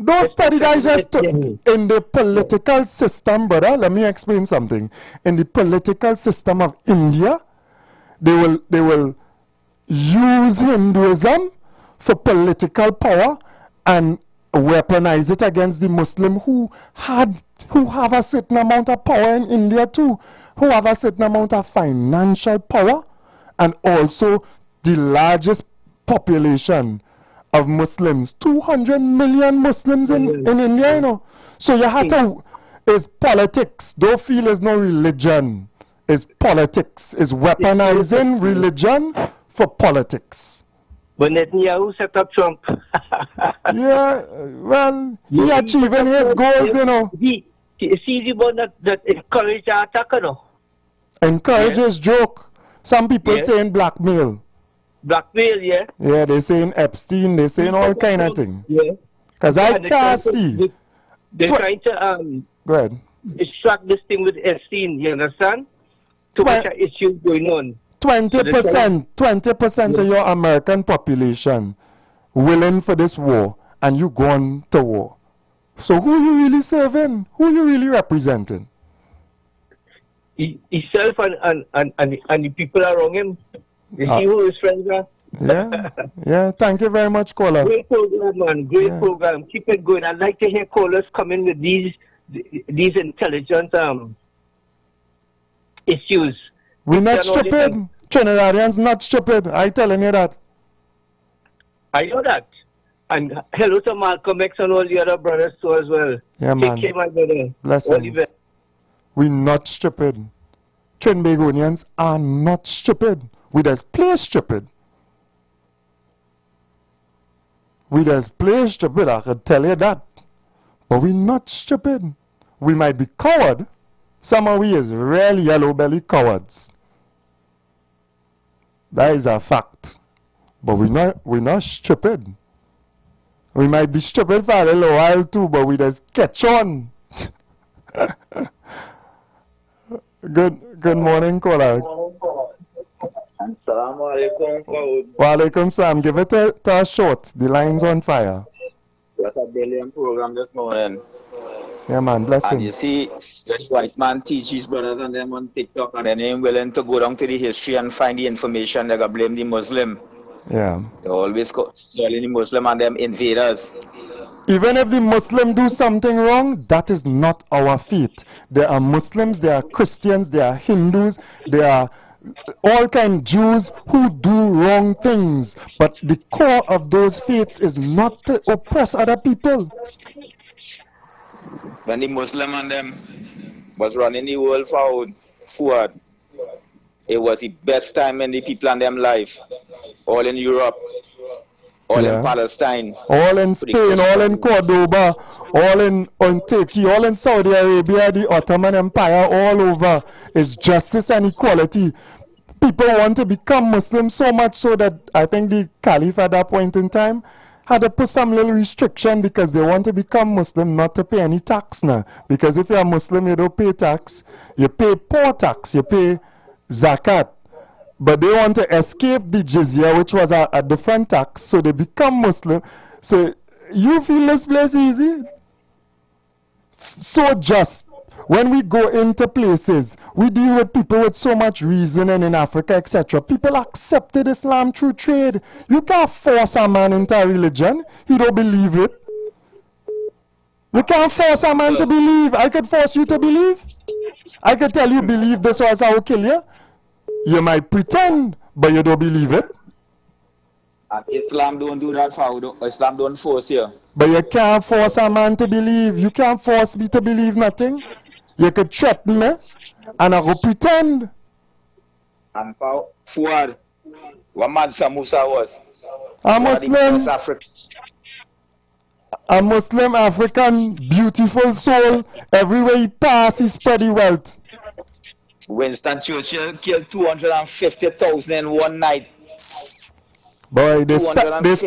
Don't study that just in the political system, brother. Let me explain something. In the political system of India, they will use Hinduism for political power and weaponize it against the Muslim who have a certain amount of power in India too, who have a certain amount of financial power, and also the largest population of Muslims, 200 million Muslims in India, you know. So you have to, it's politics. Don't feel it's no religion. It's politics. It's weaponizing religion for politics. But Netanyahu set up Trump. Yeah, well, he achieving his goals, you know. He sees about that encourage the attack, you know. Encourage is joke. Some people saying blackmail. Blackmail, yeah. Yeah, they saying Epstein, they saying all kind of thing. Yeah. Because I can't see. They're trying to go ahead. Extract this thing with Epstein, you understand? Too much issue going on. 20% of your American population willing for this war, and you gone to war. So who you really serving? Who you really representing? Himself and the people around him. You see who his friends are? Yeah. Thank you very much, caller. Great program, man. Great program. Keep it going. I'd like to hear callers come in with these intelligent issues. We're not stupid. Trinidadians not stupid. I telling you that. I know that. And hello to Malcolm X and all the other brothers too as well. Yeah, man. Take care, my brother. Blessings. We're not stupid. Trinbagonians are not stupid. We just play stupid. We just play stupid, I can tell you that. But we're not stupid. We might be coward. Some of we is real yellow belly cowards. That is a fact. But we're not stupid. We might be stupid for a little while too, but we just catch on. Good morning, caller. Assalamu alaikum. Wa alaikum salam. Give it to a short. The line's on fire. What a brilliant program this morning. Yeah, man. Blessings. And you see, this white man teach his brothers and them on TikTok, and then ain't willing to go down to the history and find the information. They got blame the Muslim. Yeah. They always calling the Muslim and them invaders. Even if the Muslim do something wrong, that is not our faith. There are Muslims, there are Christians, there are Hindus, there are all kind of Jews who do wrong things. But the core of those faiths is not to oppress other people. When the Muslim and them was running the world forward, it was the best time in the people and them life. All in Europe, all in Palestine, all in Spain, all in Cordoba, all in Turkey, all in Saudi Arabia, the Ottoman Empire, all over. It's justice and equality. People want to become Muslim so much so that I think the Caliph at that point in time had to put some little restriction because they want to become Muslim, not to pay any tax now. Because if you're a Muslim, you don't pay tax. You pay poor tax, you pay zakat. But they want to escape the jizya, which was a different tax, so they become Muslim. So you feel this place easy? So just. When we go into places, we deal with people with so much reasoning in Africa, etc. People accepted Islam through trade. You can't force a man into a religion. He don't believe it. You can't force a man to believe. I could force you to believe. I could tell you believe this or else I will kill you. You might pretend, but you don't believe it. Islam don't do that for you. Islam don't force you. But you can't force a man to believe. You can't force me to believe nothing. You could threaten me, and I go pretend. And Fuad, what Mansa Musa was? A Muslim African, beautiful soul. Everywhere he pass, he spread his wealth. Winston Churchill killed 250,000 in one night. Boy, they starve these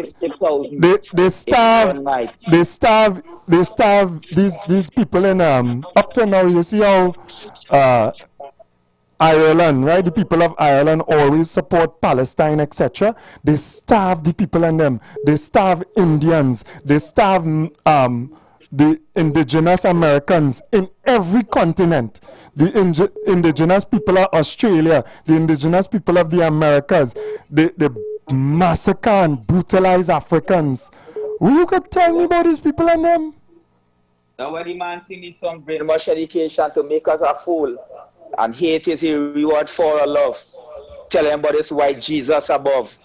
people in up to now. You see how Ireland, right? The people of Ireland always support Palestine, etc. They starve the people in them. They starve Indians. They starve the indigenous Americans in every continent. The indigenous people of Australia, the indigenous people of the Americas. They massacre and brutalize Africans. Who could tell me about these people and them? Nobody man see me some brainwash education to make us a fool. And hate is a reward for our love. Tell them about this white Jesus above.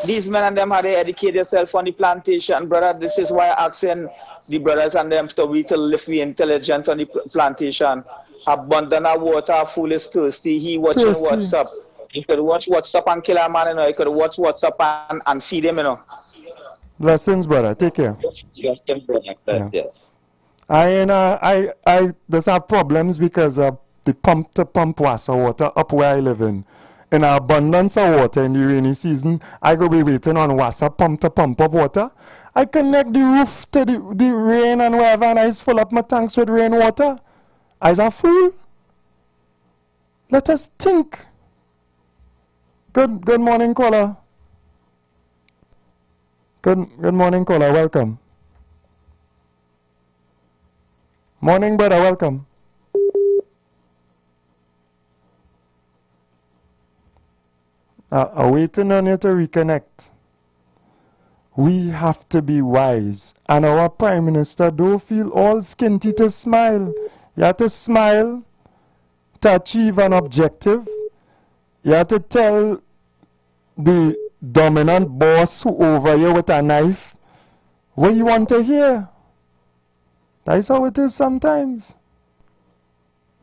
These men and them had to educate themselves on the plantation, brother. This is why I'm asking the brothers and them to live be intelligent on the plantation. Abundant of water, fool is thirsty. He watching WhatsApp. You could watch WhatsApp and kill a man, you know. You could watch WhatsApp and feed him, you know. Blessings, brother. Take care. Blessings, brother. Yes. I just have problems because of the pump-to-pump water up where I live in. In abundance of water in the rainy season, I go be waiting on water pump-to-pump up water. I connect the roof to the rain and wherever, and I just fill up my tanks with rainwater. I's a fool. Let us think. Good morning, caller. Good morning, caller. Welcome. Morning, brother. Welcome. I'm waiting on you to reconnect. We have to be wise. And our Prime Minister don't feel all skinty to smile. You have to smile to achieve an objective. You have to tell the dominant boss who over you with a knife what you want to hear. That's how it is sometimes.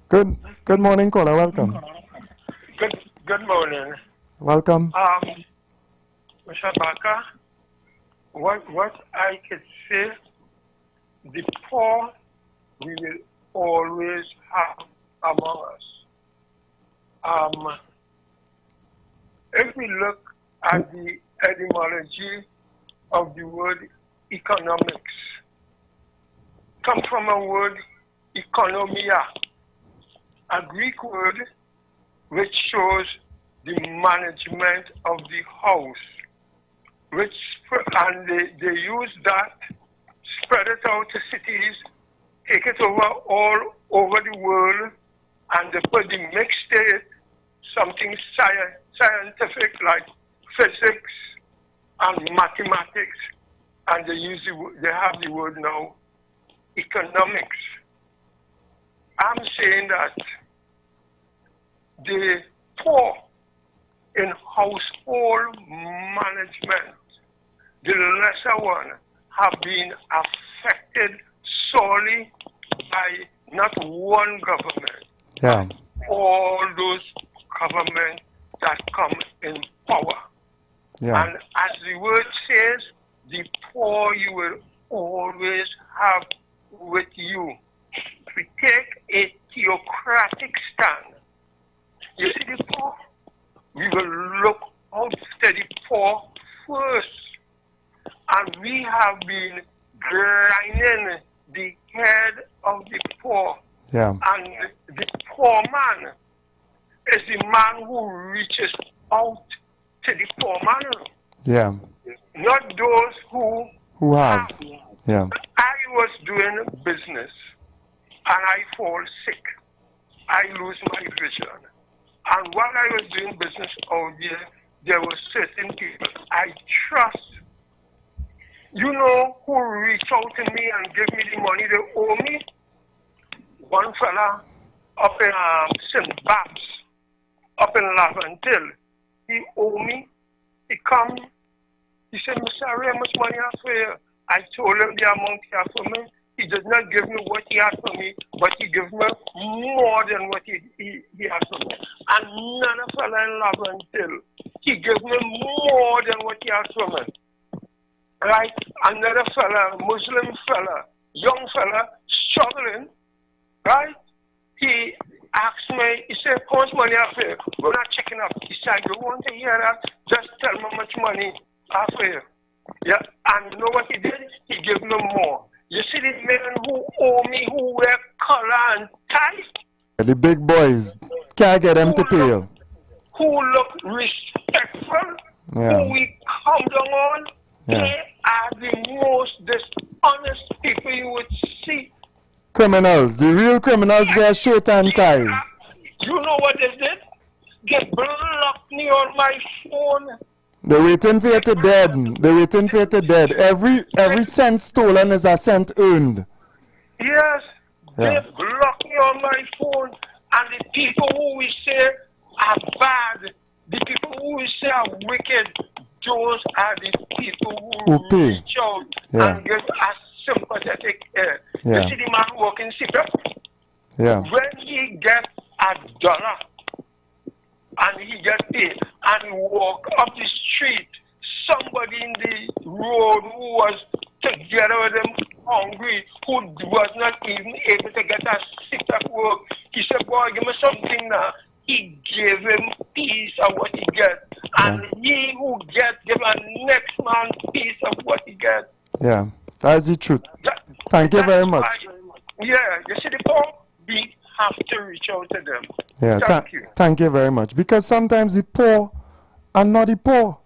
Good morning, caller. Welcome. Good morning. Welcome. Mr. Baker, what I could say, the poor we will always have among us. If we look at the etymology of the word economics, come from a word economia, a Greek word which shows the management of the house, and they use that, spread it out to cities, take it over all over the world, and they put the mixed state, something scientific like physics and mathematics, and they have the word now economics. I'm saying that the poor in household management, the lesser one, have been affected solely by not one government, but all those governments that come in power. And as the word says, the poor you will always have with you. If we take a theocratic stand, you see the poor, we will look out to the poor first. And we have been grinding the head of the poor. And the poor man is the man who reaches out to the poor man. Not those who have. I was doing business and I fall sick. I lose my vision. And while I was doing business out there were certain people I trust, you know, who reach out to me and give me the money they owe me. One fella up in St. Babs, up in Laventille, he owe me. He come, he said, Mr. Ray, how much money I have for you? I told him the amount he have for me. He did not give me what he asked for me, but he gave me more than what he asked for me. Another fella in Laventille, he gave me more than what he asked for me. Right? Another fella, Muslim fella, young fella, struggling, right? He asked me, he said, how much money I pay? We're not checking up. He said, you want to hear that? Just tell me how much money I pay. Yeah, and you know what he did? He gave me more. You see these men who owe me, who wear collar and tie? The big boys, can't get them to pay you. Who look respectful, Yeah. who we come down on, Yeah. they are the most dishonest people you would see. Criminals, the real criminals wear shirt and tie. You know what they did? They blocked me on my phone. They're waiting for you to dead. They're waiting for you to dead. Every cent stolen is a cent earned. Yes, Yeah. they blocked me on my phone. And the people who we say are bad, the people who we say are wicked, those are the people who pay. reach out Yeah. and give us sympathetic air. Yeah. You see the man working secret? Yeah. When he gets $1 and he gets paid and he walk up the street, somebody in the road who was together with him hungry, who was not even able to get a seat at work, he said, boy, give me something now. He gave him piece of what he get. And he who gets, give a next man piece of what he gets. Yeah, that's the truth. Thank you very much. Yeah, you see the poor, we have to reach out to them. Yeah, Thank you. Thank you very much. Because sometimes the poor are not the poor.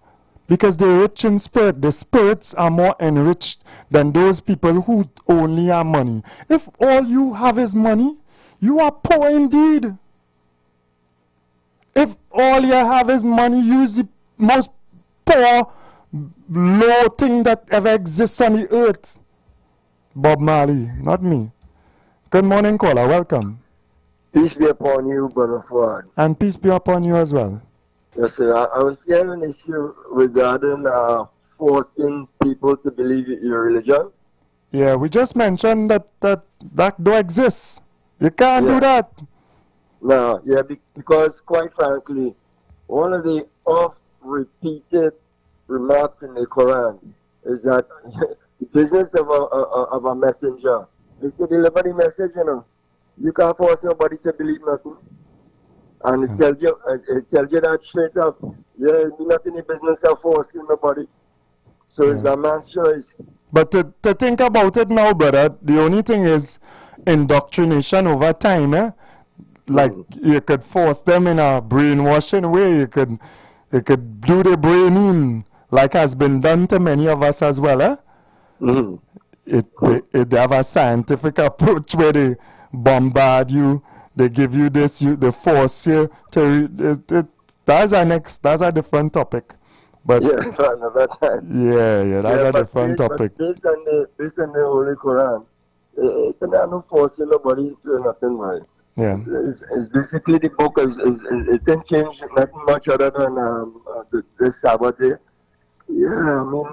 Because they're rich in spirit. The spirits are more enriched than those people who only have money. If all you have is money, you are poor indeed. If all you have is money, you is the most poor, low thing that ever exists on the earth. Bob Marley, not me. Good morning, caller. Welcome. Peace be upon you, Brother Ford. And peace be upon you as well. Yes, sir. I was hearing an issue regarding forcing people to believe your religion. Yeah, we just mentioned that don't exist. You can't do that. No, yeah, because quite frankly, one of the oft-repeated remarks in the Quran is that the business of a messenger is to deliver the message, you know. You can't force nobody to believe nothing. And it tells you that straight up. Yeah, you're not in the business of forcing nobody. So it's a man's choice. But to think about it now, brother, the only thing is indoctrination over time, eh? Like you could force them in a brainwashing way. You could do the braining, like has been done to many of us as well, eh? They have a scientific approach where they bombard you, they give you this, they force you to. That's a different topic. But yeah, for another time. Yeah, that's a different topic. But based on the Holy Quran, it cannot force nobody to nothing, right? Yeah. It's basically the book it didn't change nothing much other than the Sabbath day. Yeah, I mean,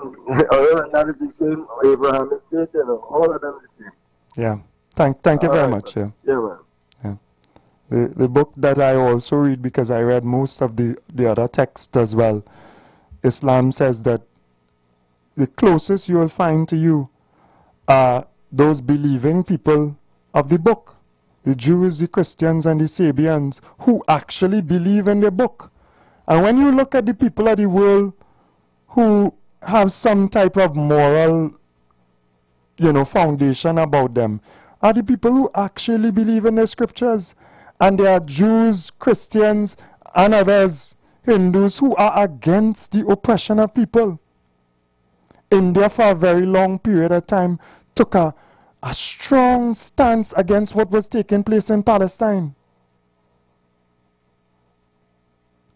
other than that, it's the same Abrahamic faith, you know, all of them the same. Yeah. Thank you very much. Yeah. Yeah, man. Yeah. The book that I also read, because I read most of the other texts as well, Islam says that the closest you will find to you are those believing people of the book. The Jews, the Christians, and the Sabians who actually believe in the book. And when you look at the people of the world who have some type of moral, foundation about them, are the people who actually believe in the scriptures. And there are Jews, Christians, and others, Hindus, who are against the oppression of people. India, for a very long period of time, took a strong stance against what was taking place in Palestine.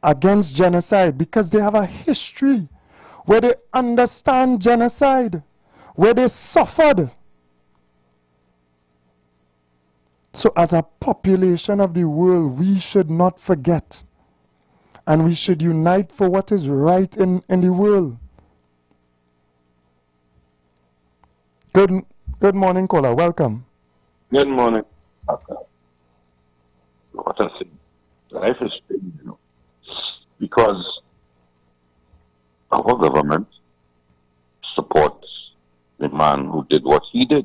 Against genocide, because they have a history where they understand genocide, where they suffered. So as a population of the world, we should not forget. And we should unite for what is right in the world. Good morning, caller. Welcome. Good morning. Okay. What I say, life is strange, you know, because our government supports the man who did what he did.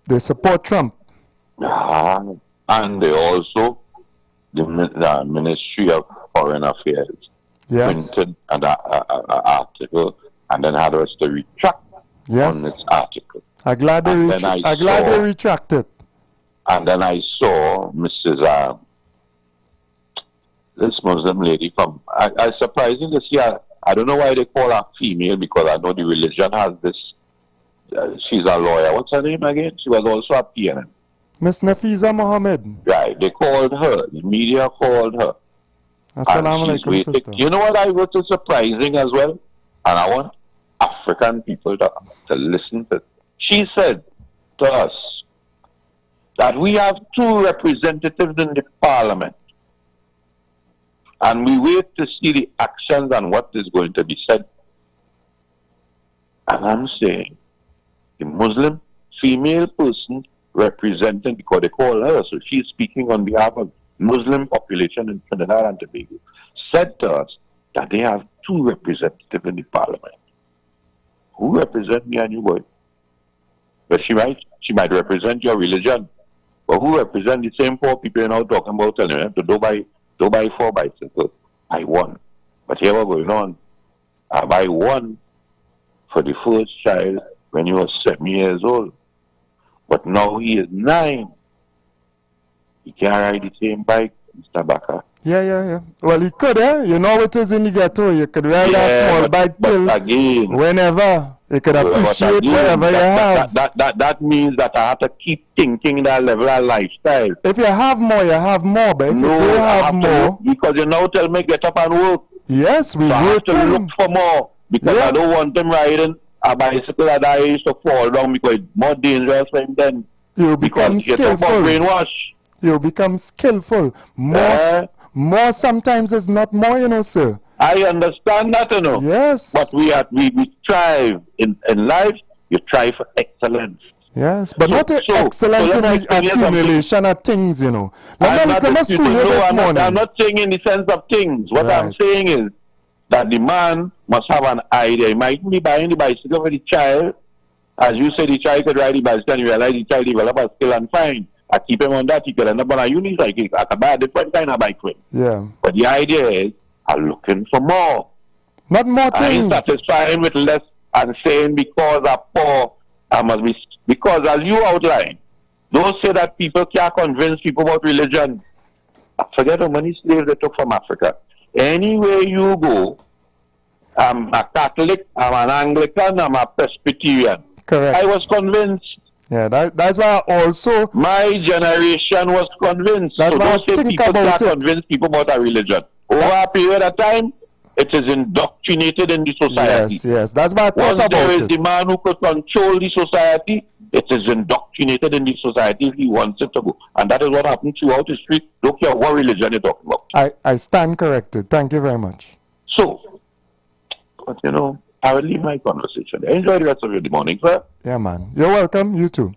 They support Trump. And they also, the Ministry of Foreign Affairs, printed an article and then had us to retract on this article. I'm glad they retracted. And then I saw Mrs. This Muslim lady from, I surprising to see her. I don't know why they call her female, because I know the religion has this. She's a lawyer. What's her name again? She was also a PNM. Miss Nafiza Mohammed. Right. They called her. The media called her. Assalamu alaikum, sister. You know what I wrote is surprising as well? And I want African people to listen to it. She said to us that we have 2 representatives in the parliament, and we wait to see the actions and what is going to be said. And I'm saying, the Muslim female person representing, because they call her, so she's speaking on behalf of Muslim population in Trinidad and Tobago, said to us that they have 2 representatives in the parliament. Who represent me and you, boy? But she might represent your religion, but who represent the same poor people you're now talking about, telling them to don't buy 4 bicycles. I won. But here we're going on. I buy 1 for the first child when he was 7 years old. But now he is 9. He can't ride the same bike, Mr. Baka. Yeah. Well, he could, You know it is in the ghetto. You could ride a small bike till again, whenever. You could appreciate whatever you have. That means that I have to keep thinking that level of lifestyle. If you have more, you have more. But if you don't have more... Because you now tell me get up and work. Yes, we have to look for more. Because I don't want them riding a bicycle that I used to fall down, because it's more dangerous for him then. You become skillful. Brainwash. You become skillful. More sometimes is not more, you know, sir. I understand that, you know. Yes. But we strive in life. You strive for excellence. Yes, but not excellence in the accumulation of things, you know. I'm not saying in the sense of things. What I'm saying is that the man must have an idea. He might be buying the bicycle for the child. As you say, the child could ride the bicycle and you realize the child develop a skill and fine. I keep him on that, he could end up on a unicycle. I could buy a different kind of bike for him. Yeah. But the idea is, I'm looking for more. Not more things. I ain't satisfying with less and saying because I'm poor, I must be... Because as you outline, don't say that people can't convince people about religion. Forget how many slaves they took from Africa. Anywhere you go, I'm a Catholic, I'm an Anglican, I'm a Presbyterian. Correct. I was convinced. Yeah, that's why also... My generation was convinced. That's so why don't say people can't convince people about a religion. Over a period of time, it is indoctrinated in the society. Yes. That's why I thought about it. Once there is the man who could control the society, it is indoctrinated in the society if he wants it to go. And that is what happened throughout history. Don't care what religion you're talking about. I stand corrected. Thank you very much. So, but you know, I will leave my conversation. Enjoy the rest of your morning, sir. Yeah, man. You're welcome. You too.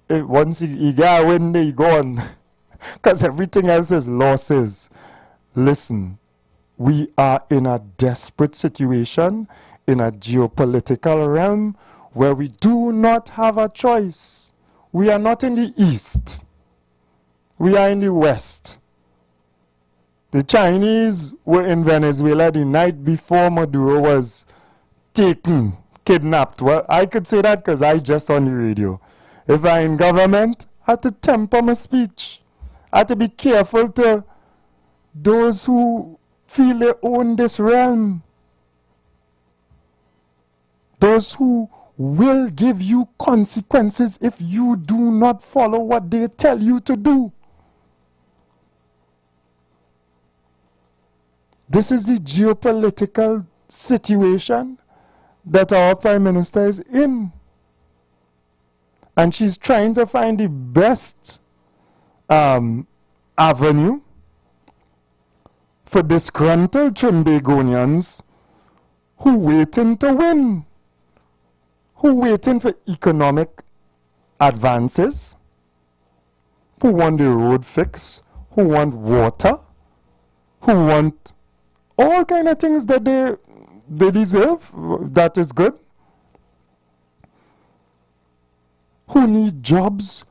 Once you get when they gone, because everything else is losses. Listen, we are in a desperate situation in a geopolitical realm where we do not have a choice. We are not in the East. We are in the West. The Chinese were in Venezuela the night before Maduro was kidnapped. Well, I could say that because I just on the radio. If I'm in government, I have to temper my speech. I have to be careful to those who feel they own this realm. Those who will give you consequences if you do not follow what they tell you to do. This is the geopolitical situation that our Prime Minister is in. And she's trying to find the best avenue for disgruntled Trinbagonians who waiting to win, who waiting for economic advances, who want the road fix, who want water, who want all kind of things that they deserve, that is good, who need jobs,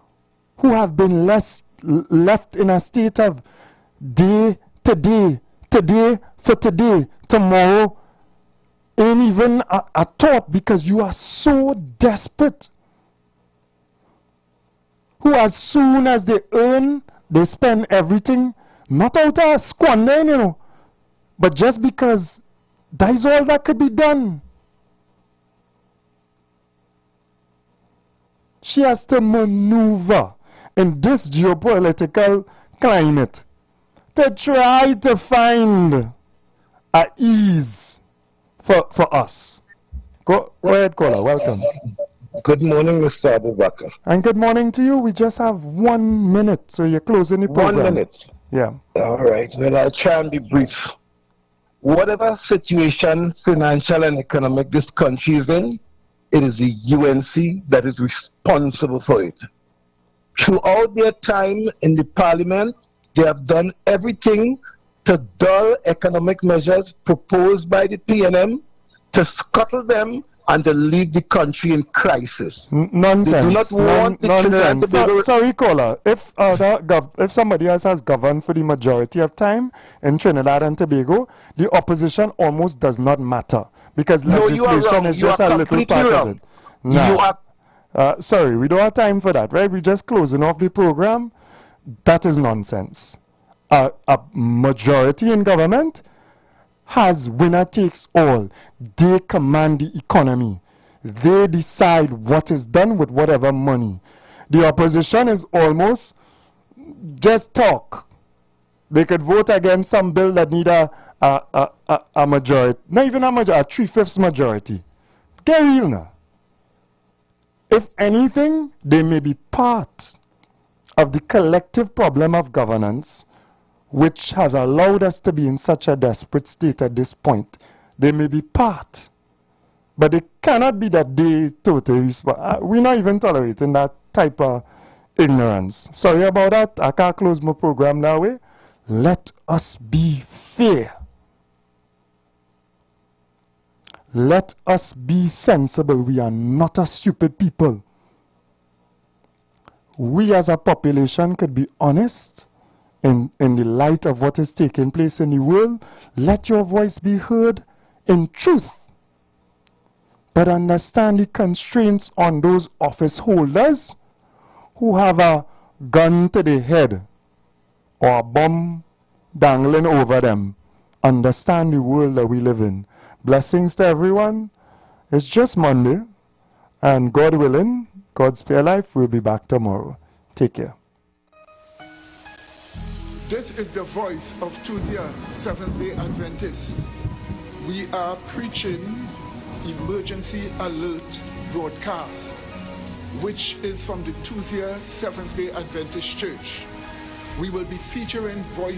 who have been left in a state of day to day, today for today, tomorrow ain't even a thought because you are so desperate. Who as soon as they earn, they spend everything, not out of squandering, you know, but just because that is all that could be done. She has to maneuver in this geopolitical climate to try to find a ease for us. Go ahead, caller. Welcome. Good morning, Mr. Abubakar. And good morning to you. We just have 1 minute, so you're closing the program. 1 minute. Yeah. All right. Well, I'll try and be brief. Whatever situation, financial and economic, this country is in, it is the UNC that is responsible for it. Throughout their time in the parliament, they have done everything to dull economic measures proposed by the PNM, to scuttle them, and to leave the country in crisis. Nonsense. They do not want the nonsense. Sorry, caller. If somebody else has governed for the majority of time in Trinidad and Tobago, the opposition almost does not matter because legislation is just a little part of it. Nah. Sorry, we don't have time for that, right? We're just closing off the program. That is nonsense. A majority in government has winner takes all. They command the economy. They decide what is done with whatever money. The opposition is almost just talk. They could vote against some bill that need a majority. Not even a majority, a 3/5 majority. Get real now. If anything, they may be part of the collective problem of governance which has allowed us to be in such a desperate state at this point. They may be part, but it cannot be that they totally, we're not even tolerating that type of ignorance. Sorry about that. I can't close my program that way. Let us be fair. Let us be sensible. We are not a stupid people. We as a population could be honest in the light of what is taking place in the world. Let your voice be heard in truth. But understand the constraints on those office holders who have a gun to the head or a bomb dangling over them. Understand the world that we live in. Blessings to everyone. It's just Monday. And God willing, God's spare life, we'll be back tomorrow. Take care. This is the voice of Tuesday Seventh-day Adventist. We are preaching Emergency Alert broadcast, which is from the Tuesday Seventh-day Adventist Church. We will be featuring voice